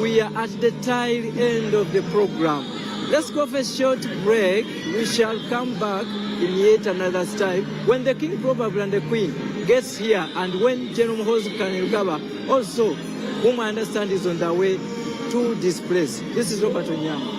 we are at the tail end of the program. Let's go for a short break. We shall come back in yet another time when the king probably and the queen gets here, and when General Muhoozi Kainerugaba also, whom I understand is on the way to this place. This is Robert Onyama.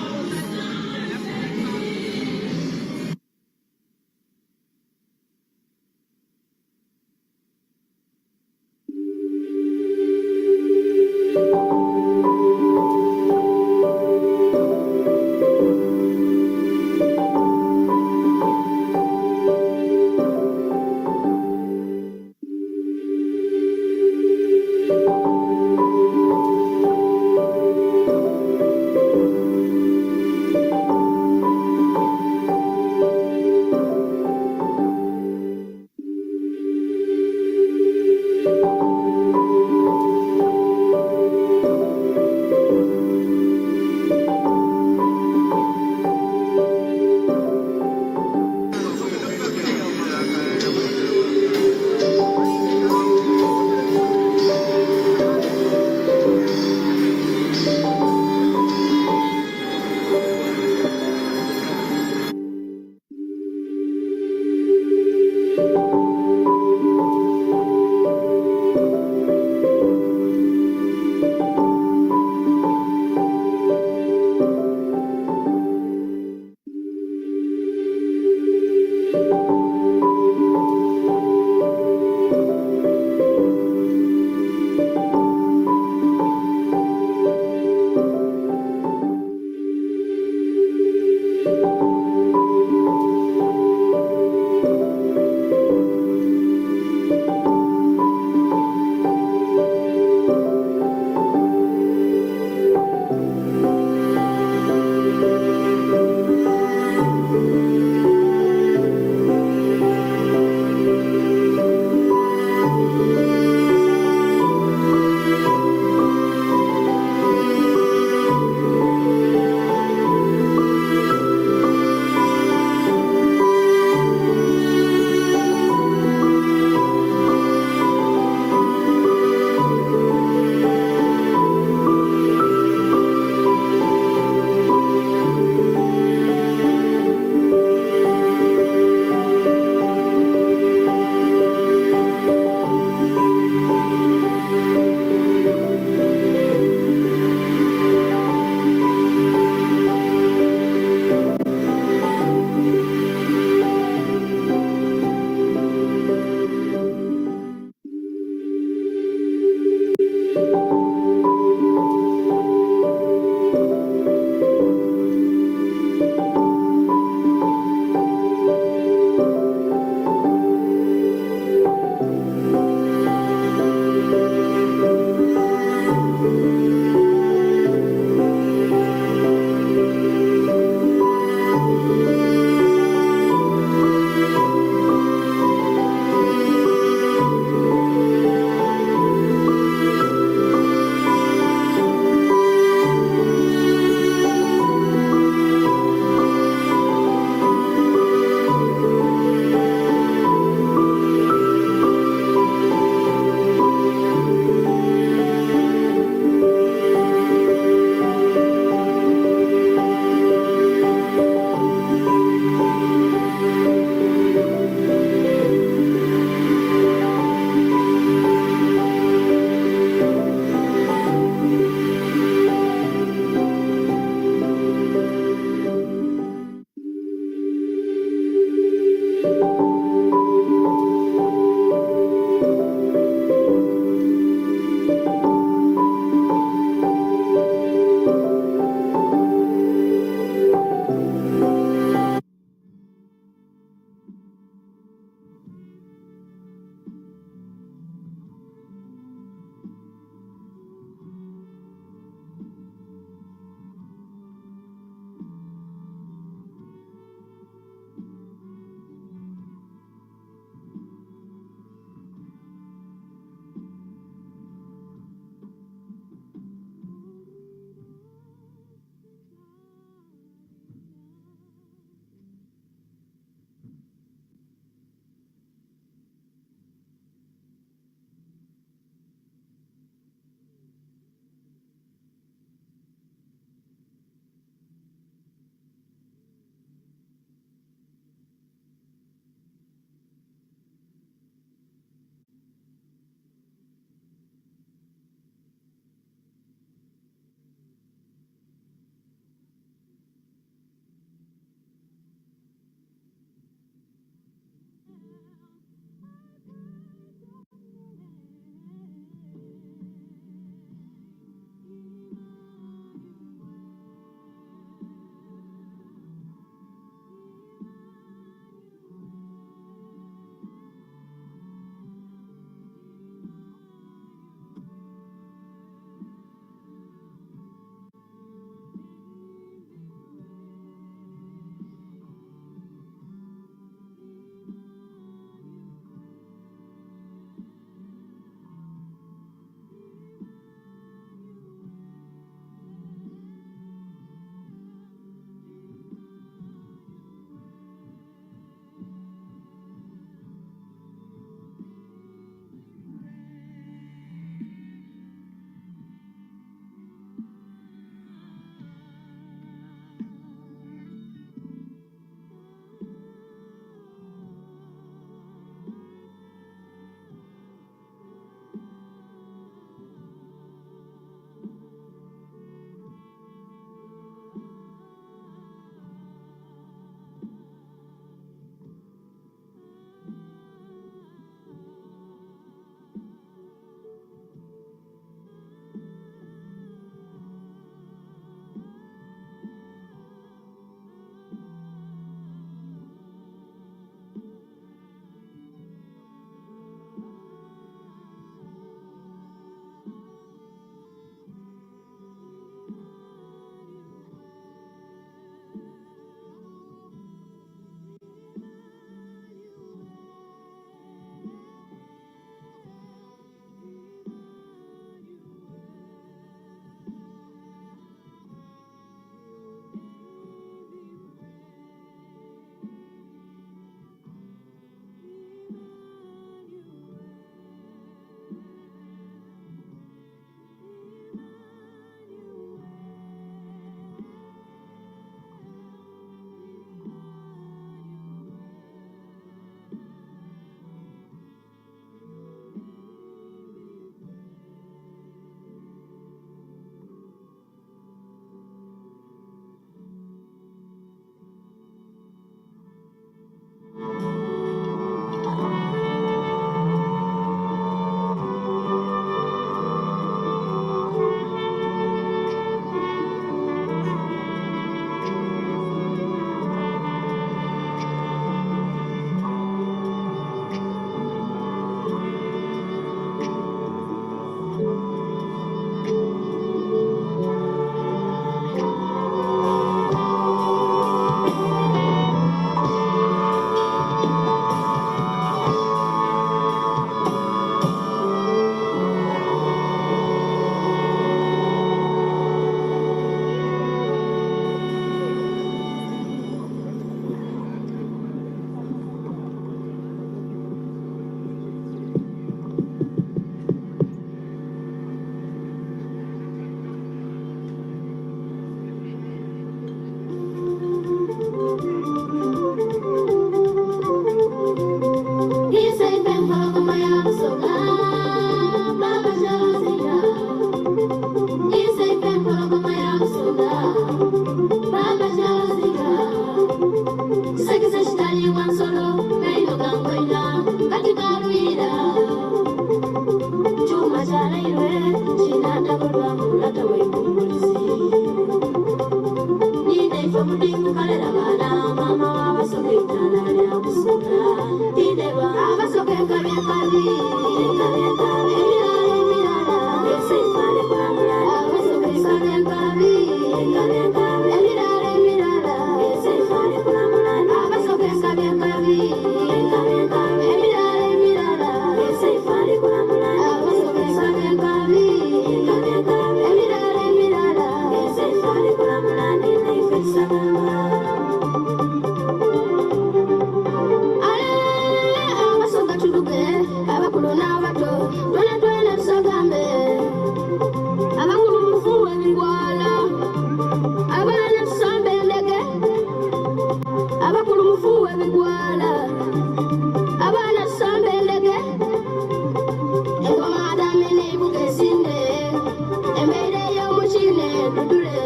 Emere yo muchine dudule,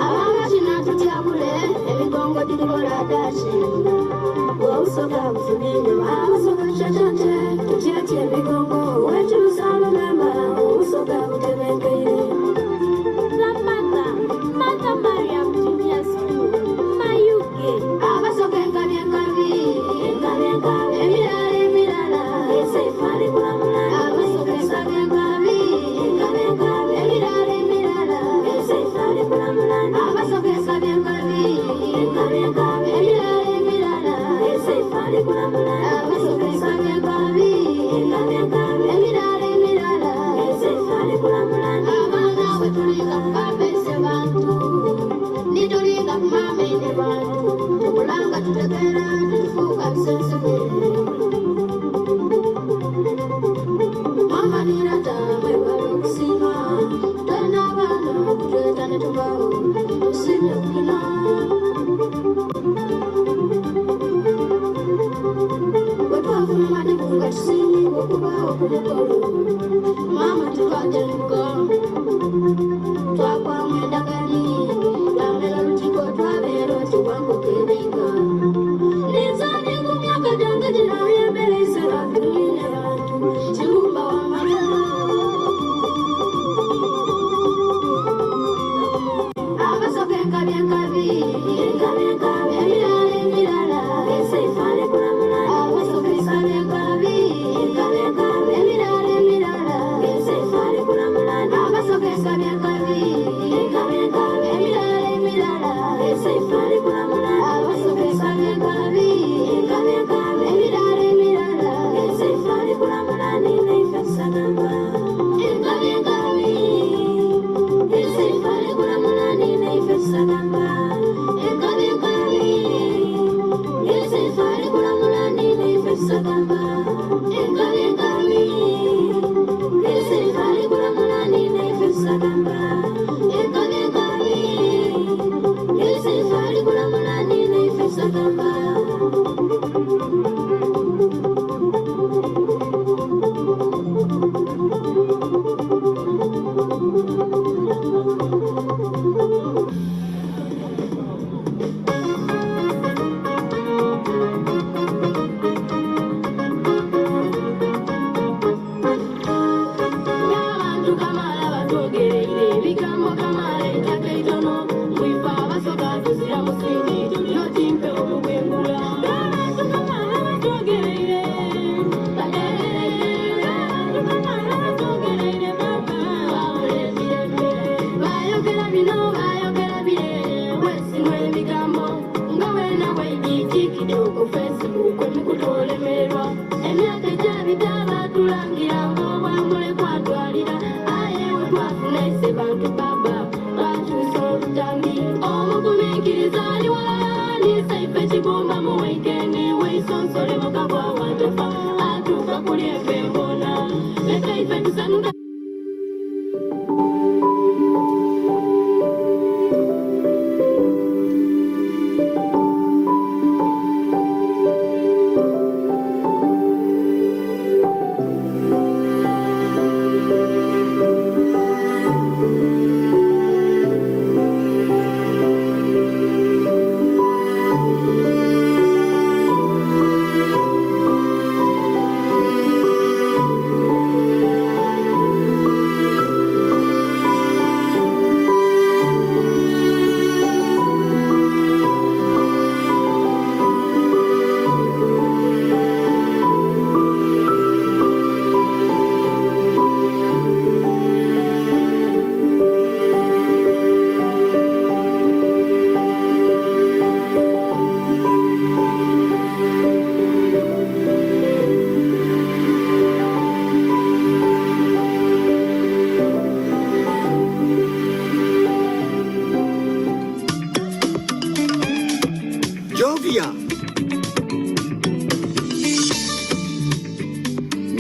abama china tutiabule.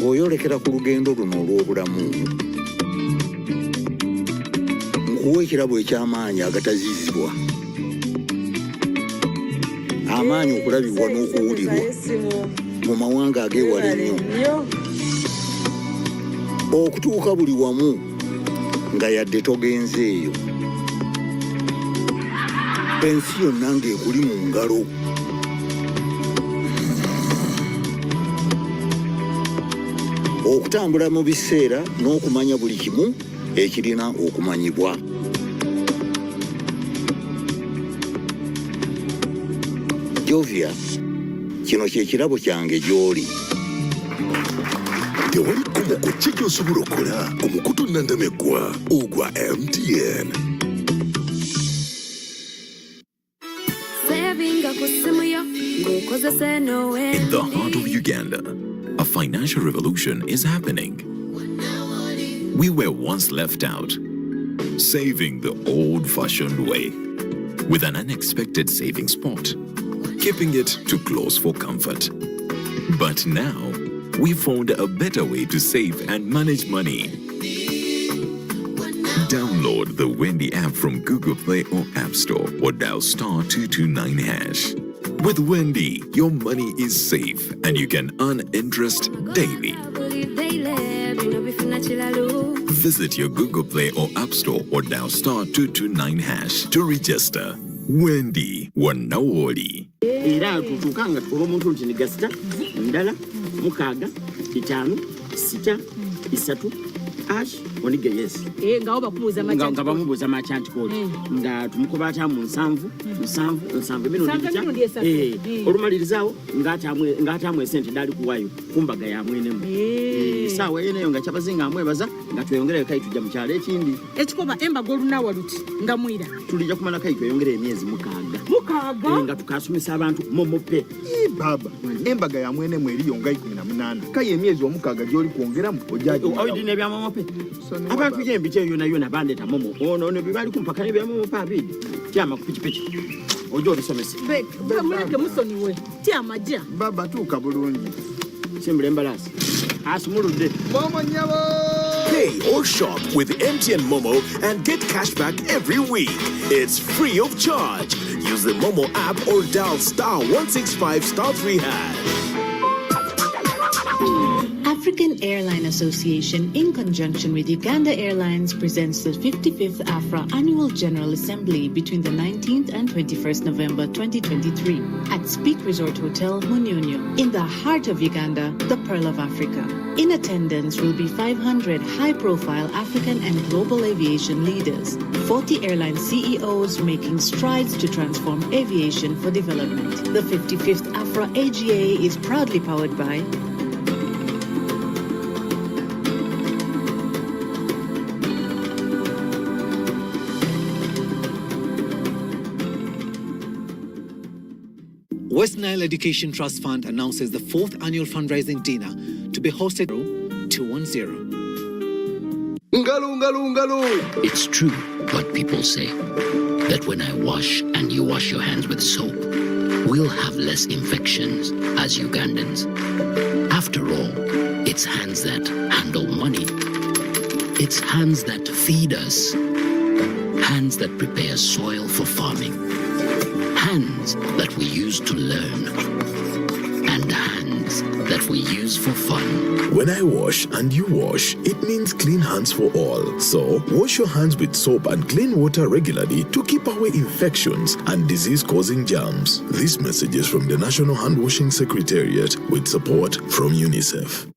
ng'oyolekera ku lugendo luno olw'obulamu nkuwa ekirabo eky'amaanyi agataziizibwa, amaanyi okulabibwa n'okuwulirwa mu mawanga ag'ewala ennyo, okutuuka buli wamu nga yadde togenzeeyo. ensi yonna ng'ekuli mu ngalo. Okutambula mu biseera n'okumanya buli kimu ekirina okumanyibwa. Jovia, kino kye kirabo kyange gy'oli. Tewali kumuko ki gy'osobola okukola omukutu nnandameggwa ogwa MTN. In the heart of Uganda, a financial revolution is happening. We were once left out, saving the old-fashioned way, with an unexpected saving spot, keeping it too close for comfort. But now, we found a better way to save and manage money. Download the Wendy app from Google Play or App Store or dial *229#. With Wendy, your money is safe and you can earn interest daily. Visit your Google Play or App Store or dial *229# to register. Wendy, wanawoli. Era tutukanga tukoba omuntu nti nigasita ndala mukaaga itaano sita isatu ash onige yes nga oba kubuza machanti nga bamubuza machanti code nga tumukoba ata mu nsanvu bino ndija olumalirizawo ngata amwe sente dali kuwayo kumbaga ya mwenemu sawa yeneyo nga Kyabazinga amwebaza nga tweyongere kai tujja mu kyalo ekindi ekikoba Embaga olunawa luti nga mwira tulija kumala kai tweyongere emyezi mukaaga nga tukasumisa abantu momope baba Embaga ya mwenemu eriyo nga 18 kai emyezi omukaaga gyoli kuongeramu ojaji oyidine bya momope abantu yembite yona bandeta momo ono ne bibali kumpaka ne bya momo pabidi kyama kupikipiki ojo bisomese muleke musoniwe tyamaja baba tuka bulungi simbule embalasi asumulude momo nyabo. Pay or shop with MTN Momo and get cash back every week. It's free of charge. Use the Momo app or dial *165*3#. African Airline Association, in conjunction with Uganda Airlines, presents the 55th AFRA Annual General Assembly between the 19th and 21st November 2023 at Speak Resort Hotel, Munyonyo, in the heart of Uganda, the Pearl of Africa. In attendance will be 500 high-profile African and global aviation leaders, 40 airline CEOs making strides to transform aviation for development. The 55th AFRA AGA is proudly powered by West Nile Education Trust Fund announces the 4th annual fundraising dinner to be hosted 210. It's true what people say, that when I wash and you wash your hands with soap, we'll have less infections as Ugandans. After all, it's hands that handle money. It's hands that feed us. Hands that prepare soil for farming. Hands that we use to learn, and hands that we use for fun. When I wash and you wash, it means clean hands for all. So, wash your hands with soap and clean water regularly to keep away infections and disease-causing germs. This message is from the National Hand Washing Secretariat with support from UNICEF.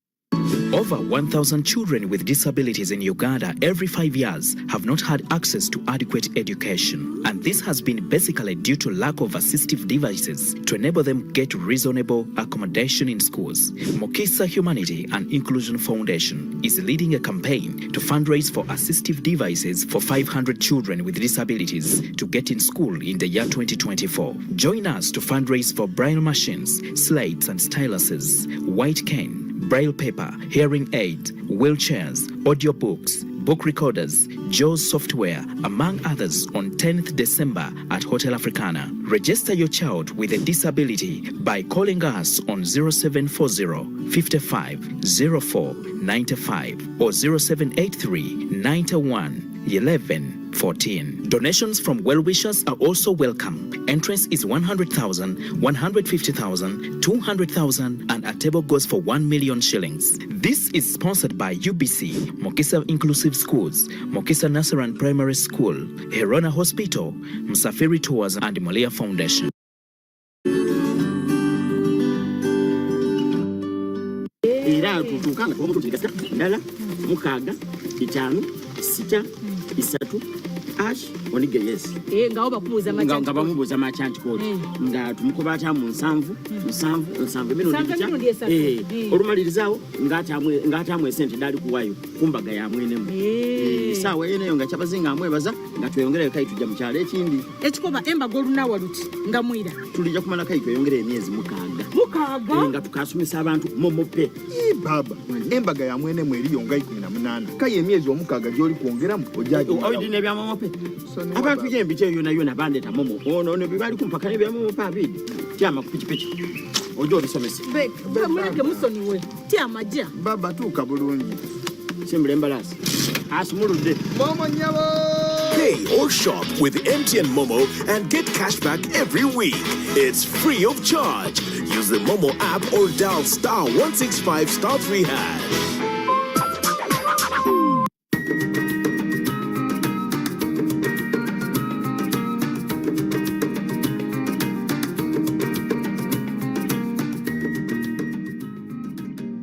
Over 1,000 children with disabilities in Uganda every 5 years have not had access to adequate education. And this has been basically due to lack of assistive devices to enable them get reasonable accommodation in schools. Mokisa Humanity and Inclusion Foundation is leading a campaign to fundraise for assistive devices for 500 children with disabilities to get in school in the year 2024. Join us to fundraise for braille machines, slates and styluses, white cane, braille paper, hearing aids, wheelchairs, audiobooks, book recorders, JAWS software, among others, on 10th December at Hotel Africana. Register your child with a disability by calling us on 0740 55 04 95 or 0783 91 11 14. Donations from well-wishers are also welcome. Entrance is 100,000, 150,000, 200,000, and a table goes for 1 million shillings. This is sponsored by UBC, Mokisa Inclusive Schools, Mokisa Nursery and Primary School, Herona Hospital, Msafiri Tours, and Malia Foundation. Era tutukanga kwa mtu tikasa ndala mukaga itano sita isatu ash onige yes nga oba kubuza machanti nga bamubuza machanti code nga tumukobata mu nsanvu bino ndija olumalirizawo ngata amwe sente dali kuwayo kumbaga ya mwene mu sawa yeneyo nga Kyabazinga amwebaza nga tweyongere kai tujja mu kyalo ekindi ekikoba Embaga olunawa luti nga mwira tulija kumala kai tweyongere emyezi mukaga nga tukasumisa abantu momope baba Embaga ya mwene mu eriyo nga 18 kai emyezi omukaga gyoli kuongeramu ojaji oyidine bya momope abantu yembite yona bandeta momo ono ne bibali kumpaka ne bya momo pabidi tyama kupichipichi ojo bisomese be muleke musoni we tyamaja baba tuka bulungi simbule embalasi asumulude momo nyabo. Pay or shop with MTN Momo and get cashback every week. It's free of charge. Use the Momo app or dial *165 *3#.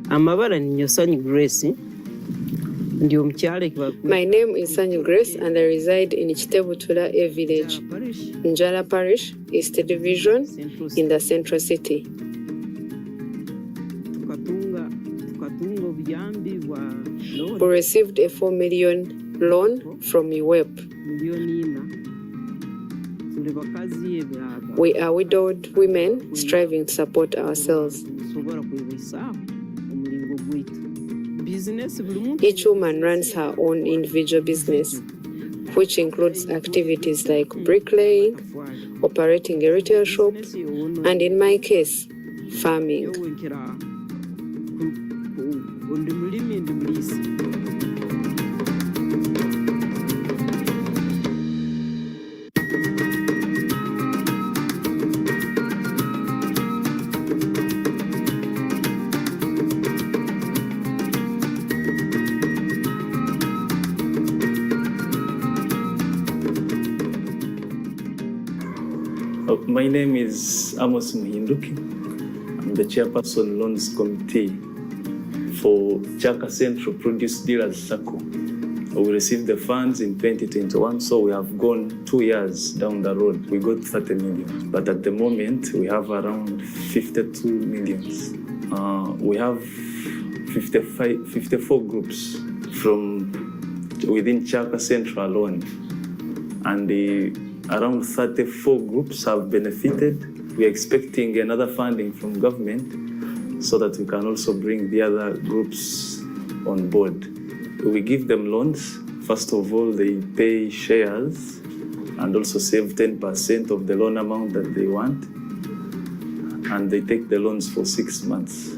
Amabara ni Nyosanyi Grace. My name is Sanyu Grace and I reside in Chitebutula A village, Njala Parish, East Division, in the central city. We received a 4 million loan from UWEP. We are widowed women striving to support ourselves. Each woman runs her own individual business, which includes activities like bricklaying, operating a retail shop, and in my case, farming. My name is Amos Muhinduki. I'm the chairperson loans committee for Chaka Central Produce Dealers Circle. We received the funds in 2021, so we have gone 2 years down the road. We got 30 million, but at the moment we have around 52 millions. We have 54 groups from within Chaka Central alone, and around 34 groups have benefited. We are expecting another funding from government so that we can also bring the other groups on board. We give them loans. First of all, they pay shares and also save 10% of the loan amount that they want. And they take the loans for 6 months.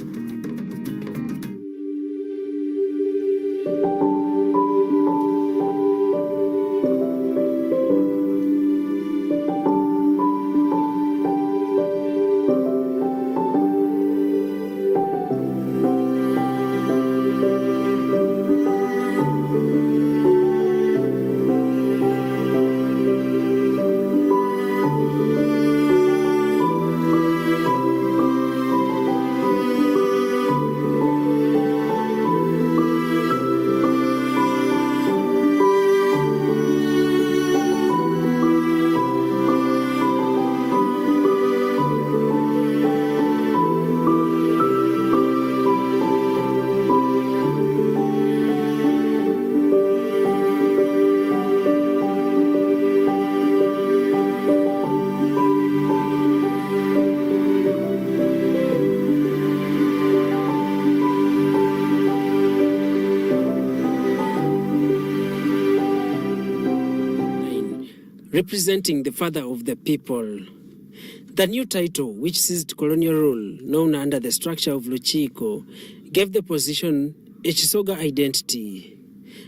Representing the father of the people. The new title, which ceased colonial rule, known under the structure of Luchiko, gave the position a Chisoga identity.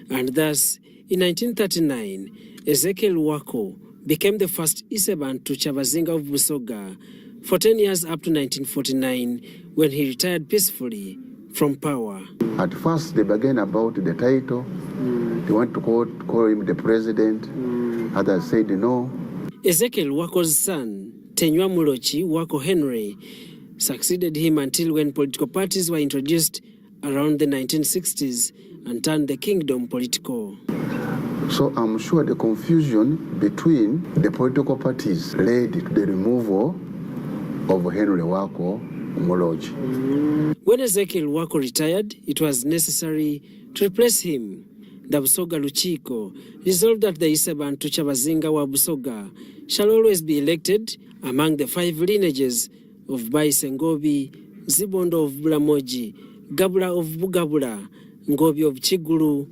And thus, in 1939, Ezekiel Wako became the first Isebantu Kyabazinga of Busoga for 10 years up to 1949, when he retired peacefully from power. At first, they began about the title. They want to call him the president. Others said no. Ezekiel Wako's son, Tenywa Mulochi Wako Henry, succeeded him until when political parties were introduced around the 1960s and turned the kingdom political. So I'm sure the confusion between the political parties led to the removal of Henry Wako Mulochi. When Ezekiel Wako retired, it was necessary to replace him. The Busoga Luchiko resolved that the Isebantu Kyabazinga wa Busoga shall always be elected among the 5 lineages of Baise Ngobi, Zibondo of Bulamoji, Gabula of Bugabula, Ngobi of Chigulu,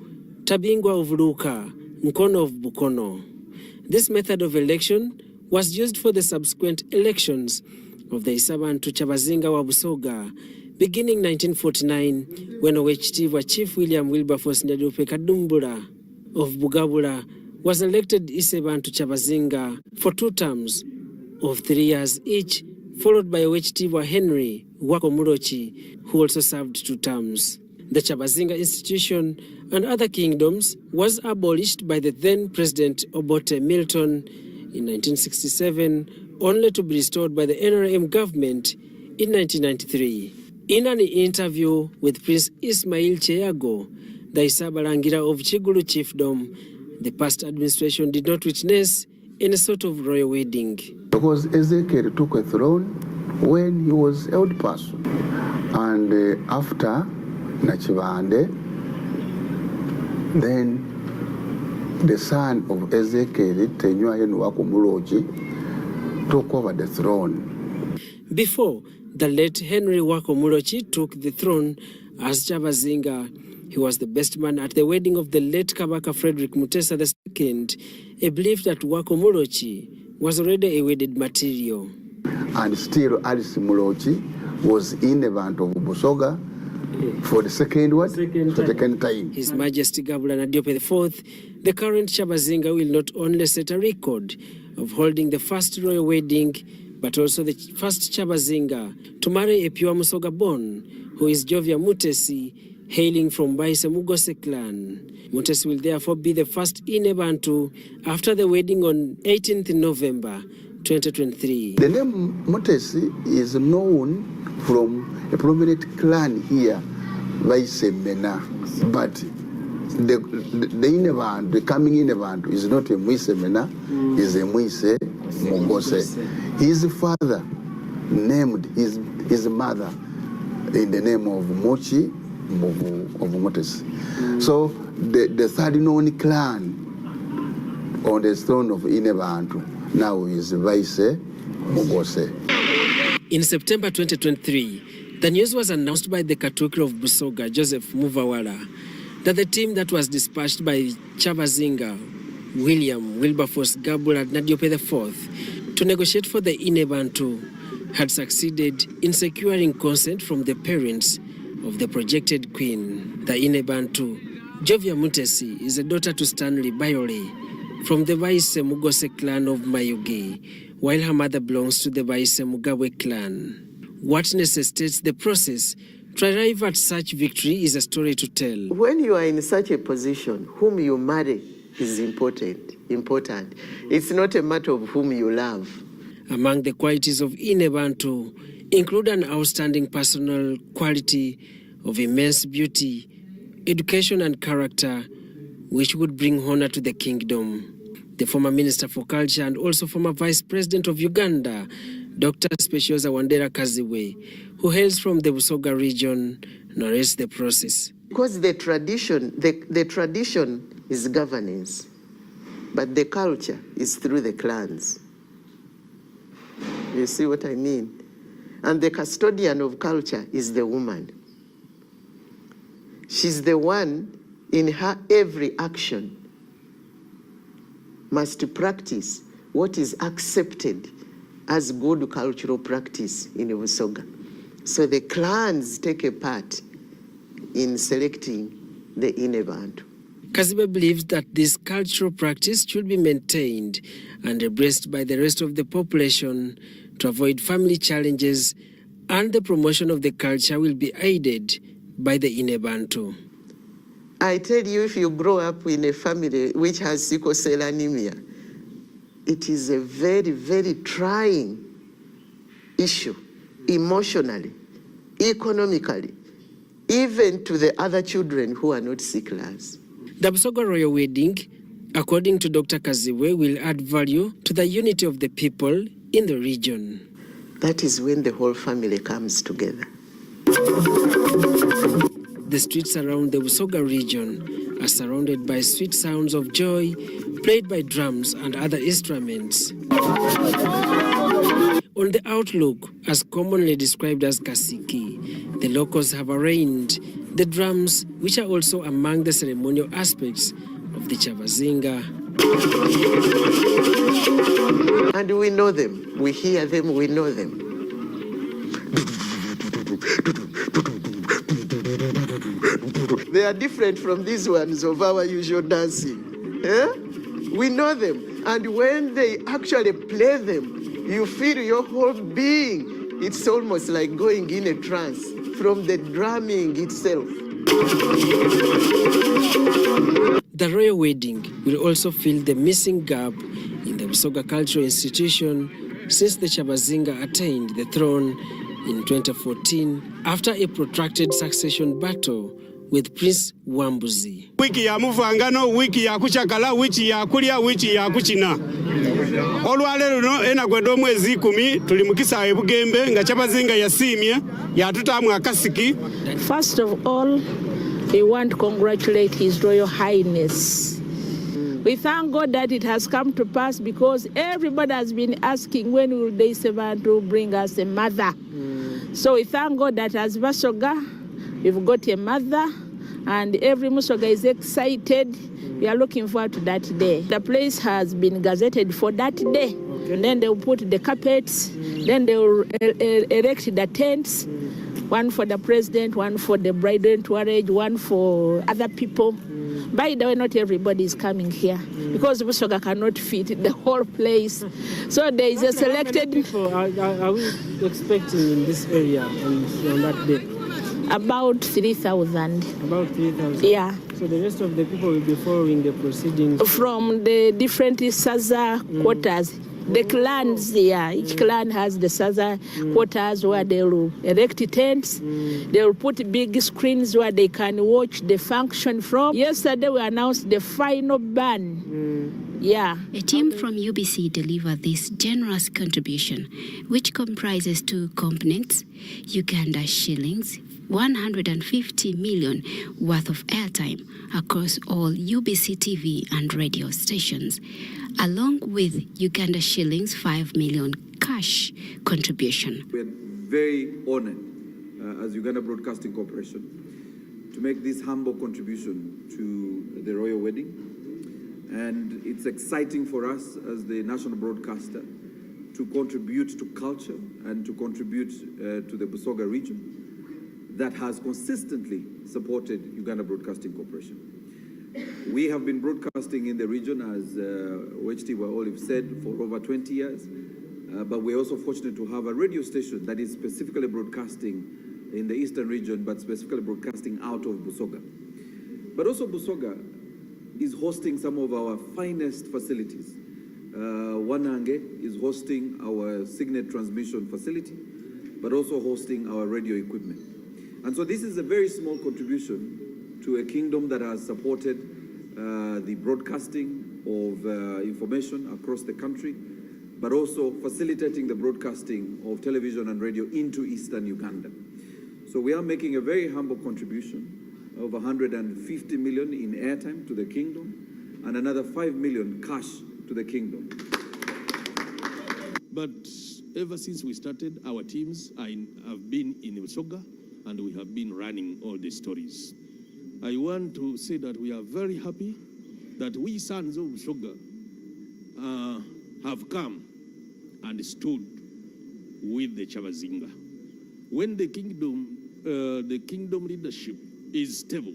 Tabingwa of Luka, Nkono of Bukono. This method of election was used for the subsequent elections of the Isebantu Kyabazinga wa Busoga, beginning 1949, when Owechitiibwa Chief William Wilberforce Nyadupe Kadumbula of Bugabula was elected Isebantu Kyabazinga for 2 terms of 3 years each, followed by Owechitiibwa Henry Wako Mulochi, who also served 2 terms. The Kyabazinga institution and other kingdoms was abolished by the then President Obote Milton in 1967, only to be restored by the NRM government in 1993. In an interview with Prince Ismail Cheyago, the Isabalangira of Chigulu Chiefdom, the past administration did not witness any sort of royal wedding. Because Ezekiel took a throne when he was held person. And after Nachibande, then the son of Ezekiel, Tenywa Wako Mulochi, took over the throne. Before the late Henry Wako Mulochi took the throne as Kyabazinga, he was the best man at the wedding of the late Kabaka Frederick Mutesa II, a belief that Wako Mulochi was already a wedded material. And still Alice Mulochi was in the band of Busoga for the second time. His Majesty Gabula Nadiope IV, the current Kyabazinga, will not only set a record of holding the first royal wedding, but also the first Kyabazinga to marry a pure Musoga born, who is Jovia Mutesi, hailing from Baise Mugose clan. Mutesi will therefore be the first Inebantu after the wedding on 18th November 2023. The name Mutesi is known from a prominent clan here, Baise Mena, but the Inebantu, the coming Inebantu, is not a Mwise Mena, is a Mwise Mugose. His father named his mother in the name of Mochi of Mutesi. So the third known clan on the throne of Inebantu now is Baise Mugose. In September 2023, the news was announced by the Katuki of Busoga, Joseph Muvawala, that the team that was dispatched by Kyabazinga, William Wilberforce Gabula Nadiope IV, to negotiate for the Inebantu had succeeded in securing consent from the parents of the projected queen. The Inebantu, Jovia Mutesi, is a daughter to Stanley Bayole from the Baise Mugose clan of Mayuge, while her mother belongs to the Baise Mugabe clan. What necessitates the process to arrive at such victory is a story to tell. When you are in such a position, whom you marry is important. It's not a matter of whom you love. Among the qualities of Inebantu include an outstanding personal quality of immense beauty, education and character, which would bring honor to the kingdom. The former Minister for Culture and also former Vice President of Uganda, Dr. Specioza Wandera Kaziwe, who hails from the Busoga region, narrates the process. Because the tradition is governance, but the culture is through the clans. You see what I mean? And the custodian of culture is the woman. She's the one in her every action must practice what is accepted as good cultural practice in Busoga. So the clans take a part in selecting the Inebantu. Kaziba believes that this cultural practice should be maintained and embraced by the rest of the population to avoid family challenges, and the promotion of the culture will be aided by the Inebantu. I tell you, if you grow up in a family which has sickle cell anemia, it is a very, very trying issue, emotionally, economically, even to the other children who are not sicklers. The Busoga Royal Wedding, according to Dr. Kaziwe, will add value to the unity of the people in the region. That is when the whole family comes together. The streets around the Busoga region are surrounded by sweet sounds of joy, played by drums and other instruments. On the outlook, as commonly described as kasiki, the locals have arranged the drums, which are also among the ceremonial aspects of the Kyabazinga. And we know them, we hear them, we know them. They are different from these ones of our usual dancing. We know them, and when they actually play them, you feel your whole being. It's almost like going in a trance from the drumming itself. The royal wedding will also fill the missing gap in the Busoga cultural institution since the Kyabazinga attained the throne in 2014 after a protracted succession battle with Prince Wambuzi. Wiki ya mufangano, wiki ya kuchakala, wiki ya kulia, wiki ya kuchina. Olwalero no ena gwedo mwezi 10 tulimukisa ebugembe nga Kyabazinga yasimye yatutamu akasiki. First of all, we want to congratulate His Royal Highness. We thank God that it has come to pass, because everybody has been asking when will they serve to bring us a mother. So we thank God that as Busoga, we've got a mother, and every Busoga is excited. We are looking forward to that day. The place has been gazetted for that day. And then they'll put the carpets, then they'll erect the tents, one for the president, one for the bride entourage, one for other people. By the way, not everybody is coming here because Busoga cannot fit the whole place. So there is a selected... How many people are we expecting in this area on that day? About 3,000. About 3,000? Yeah. So the rest of the people will be following the proceedings? From the different Saza quarters. The clans there, each clan has the Saza quarters where they will erect tents. They will put big screens where they can watch the function from. Yesterday we announced the final ban. Yeah. A team from UBC delivered this generous contribution, which comprises 2 components: Uganda shillings, 150 million worth of airtime across all UBC TV and radio stations, along with Uganda shillings 5 million cash contribution. We're very honored as Uganda Broadcasting Corporation to make this humble contribution to the royal wedding. And it's exciting for us as the national broadcaster to contribute to culture and to contribute to the Busoga region that has consistently supported Uganda Broadcasting Corporation. We have been broadcasting in the region, as Wechtiwa Olive said, for over 20 years, but we're also fortunate to have a radio station that is specifically broadcasting in the eastern region, but specifically broadcasting out of Busoga. But also Busoga is hosting some of our finest facilities. Wanange is hosting our Signet transmission facility, but also hosting our radio equipment. And so this is a very small contribution to a kingdom that has supported the broadcasting of information across the country, but also facilitating the broadcasting of television and radio into eastern Uganda. So we are making a very humble contribution of 150 million in airtime to the kingdom and another 5 million cash to the kingdom. But ever since we started, our teams have been in Busoga, and we have been running all the stories. I want to say that we are very happy that we sons of Busoga have come and stood with the Kyabazinga. When the kingdom leadership is stable,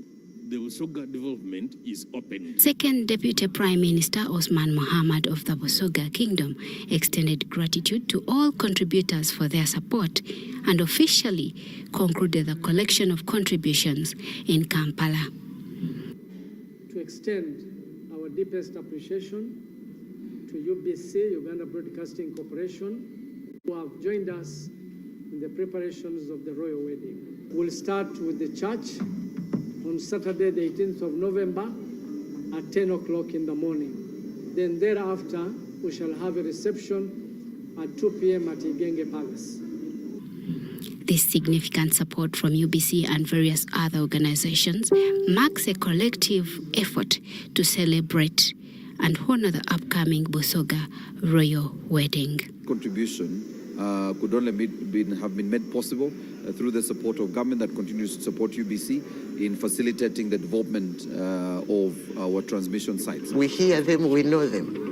the Busoga development is open. Second Deputy Prime Minister Osman Mohammed of the Busoga Kingdom extended gratitude to all contributors for their support and officially concluded the collection of contributions in Kampala. To extend our deepest appreciation to UBC, Uganda Broadcasting Corporation, who have joined us in the preparations of the royal wedding. We'll start with the church on Saturday, the 18th of November at 10 o'clock in the morning. Then thereafter, we shall have a reception at 2 p.m. at Igenge Palace. This significant support from UBC and various other organizations marks a collective effort to celebrate and honor the upcoming Busoga royal wedding. Contribution could only have been made possible through the support of government that continues to support UBC in facilitating the development of our transmission sites. We hear them, we know them.